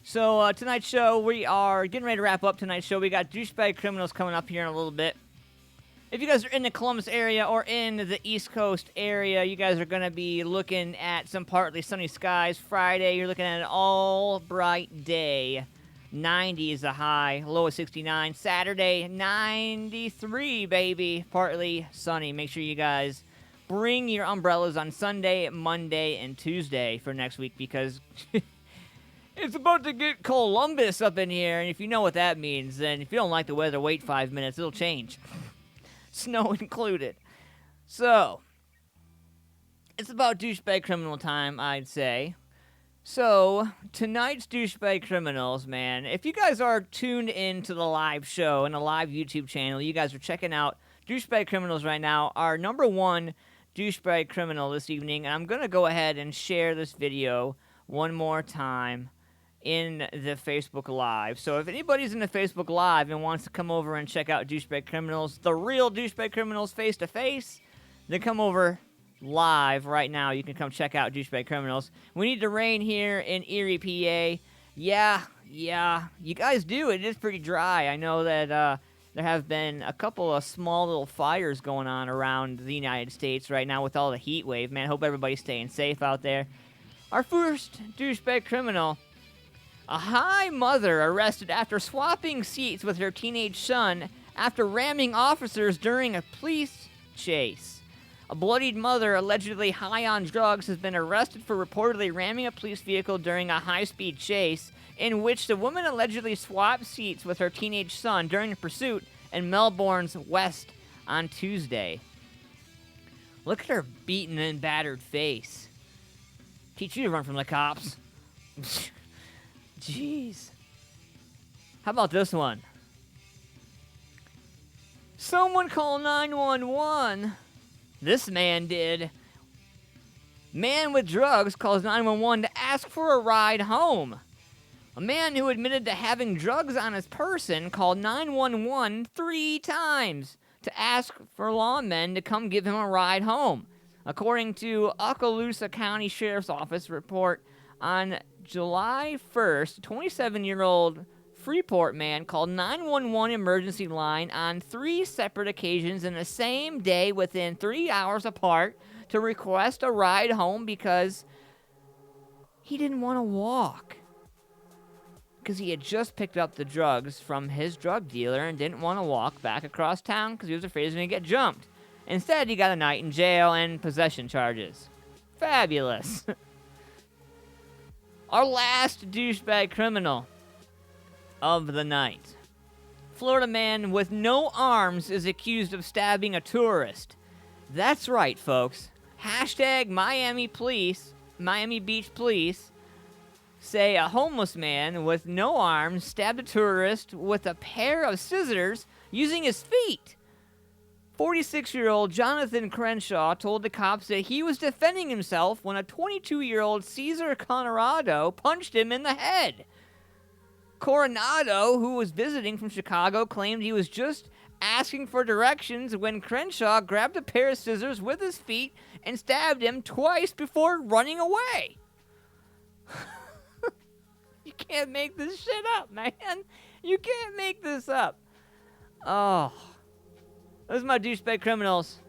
So, tonight's show, we are getting ready to wrap up tonight's show. We got Douchebag Criminals coming up here in a little bit. If you guys are in the Columbus area or in the East Coast area, you guys are going to be looking at some partly sunny skies. Friday, you're looking at an all-bright day. 90 is the high, low of 69. Saturday, 93, baby. Partly sunny. Make sure you guys bring your umbrellas on Sunday, Monday, and Tuesday for next week because it's about to get Columbus up in here. And if you know what that means, then if you don't like the weather, wait 5 minutes. It'll change. Snow included. So, it's about douchebag criminal time, I'd say. So, tonight's Douchebag Criminals, man, if you guys are tuned in to the live show and the live YouTube channel, you guys are checking out Douchebag Criminals right now, our number 1 Douchebag Criminal this evening, and I'm going to go ahead and share this video one more time in the Facebook Live. So if anybody's in the Facebook Live and wants to come over and check out Douchebag Criminals, the real Douchebag Criminals face-to-face, then come over live right now. You can come check out Douchebag Criminals. We need the rain here in Erie, PA. Yeah, you guys do. It is pretty dry. I know that there have been a couple of small little fires going on around the United States right now with all the heat wave. Man, hope everybody's staying safe out there. Our first douchebag criminal, a high mother arrested after swapping seats with her teenage son after ramming officers during a police chase. A bloodied mother, allegedly high on drugs, has been arrested for reportedly ramming a police vehicle during a high-speed chase in which the woman allegedly swapped seats with her teenage son during a pursuit in Melbourne's West on Tuesday. Look at her beaten and battered face. Teach you to run from the cops. Jeez. How about this one? Someone call 911. This man did. Man with drugs calls 911 to ask for a ride home. A man who admitted to having drugs on his person called 911 3 times to ask for lawmen to come give him a ride home. According to Okaloosa County Sheriff's Office report, on July 1st, 27-year-old Freeport man called 911 emergency line on 3 separate occasions in the same day within 3 hours apart to request a ride home because he didn't want to walk. Because he had just picked up the drugs from his drug dealer and didn't want to walk back across town because he was afraid he was going to get jumped. Instead, he got a night in jail and possession charges. Fabulous. Our last douchebag criminal of the night. Florida man with no arms is accused of stabbing a tourist. That's right, folks. Hashtag Miami Beach police say a homeless man with no arms stabbed a tourist with a pair of scissors using his feet. 46-year-old Jonathan Crenshaw told the cops that he was defending himself when a 22-year-old Cesar Coronado punched him in the head. Coronado, who was visiting from Chicago, claimed he was just asking for directions when Crenshaw grabbed a pair of scissors with his feet and stabbed him twice before running away. You can't make this shit up, man. You can't make this up. Oh. Those are my douchebag criminals.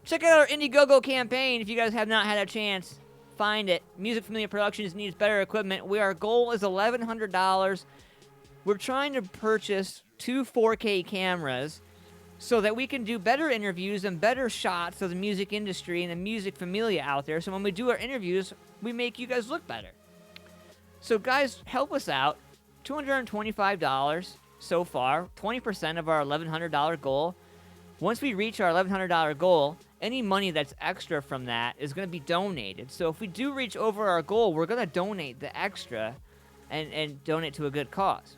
Check out our Indiegogo campaign if you guys have not had a chance. Find it. Music Familia Productions needs better equipment. Our goal is $1,100. We're trying to purchase 2 4K cameras so that we can do better interviews and better shots of the music industry and the music familia out there. So when we do our interviews, we make you guys look better. So guys, help us out. $225 so far. 20% of our $1,100 goal. Once we reach our $1,100 goal, any money that's extra from that is going to be donated. So if we do reach over our goal, we're going to donate the extra and donate to a good cause.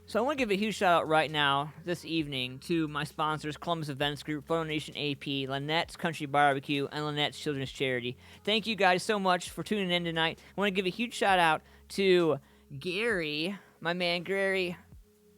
So I want to give a huge shout out right now, this evening, to my sponsors, Columbus Events Group, Photo Nation AP, Lynette's Country Barbecue, and Lynette's Children's Charity. Thank you guys so much for tuning in tonight. I want to give a huge shout out to Gary, my man Gary,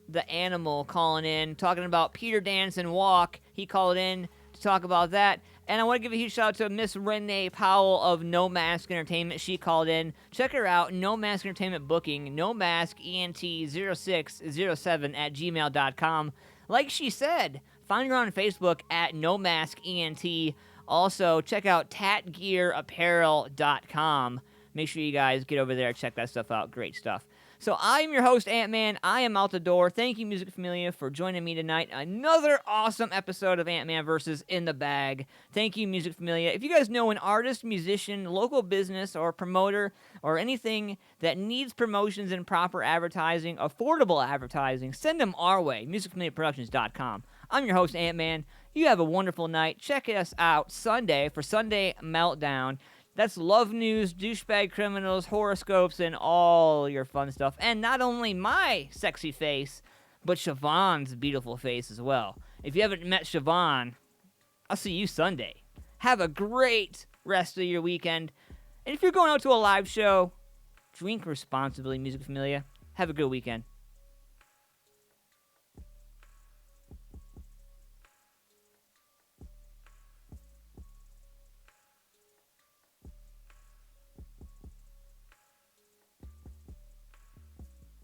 the animal, calling in, talking about Peter Dance and Walk. He called in to talk about that. And I want to give a huge shout out to Miss Renee Powell of No Mask Entertainment. She called in. Check her out, No Mask Entertainment Booking, nomaskent0607 at gmail.com. Like she said, find her on Facebook at No Mask ENT. Also, check out tatgearapparel.com. Make sure you guys get over there, check that stuff out. Great stuff. So I am your host, Ant-Man. I am out the door. Thank you, Music Familia, for joining me tonight. Another awesome episode of Ant-Man Versus in the bag. Thank you, Music Familia. If you guys know an artist, musician, local business, or promoter, or anything that needs promotions and proper advertising, affordable advertising, send them our way, musicfamiliaproductions.com. I'm your host, Ant-Man. You have a wonderful night. Check us out Sunday for Sunday Meltdown. That's love news, douchebag criminals, horoscopes, and all your fun stuff. And not only my sexy face, but Siobhan's beautiful face as well. If you haven't met Siobhan, I'll see you Sunday. Have a great rest of your weekend. And if you're going out to a live show, drink responsibly, Music Familia. Have a good weekend.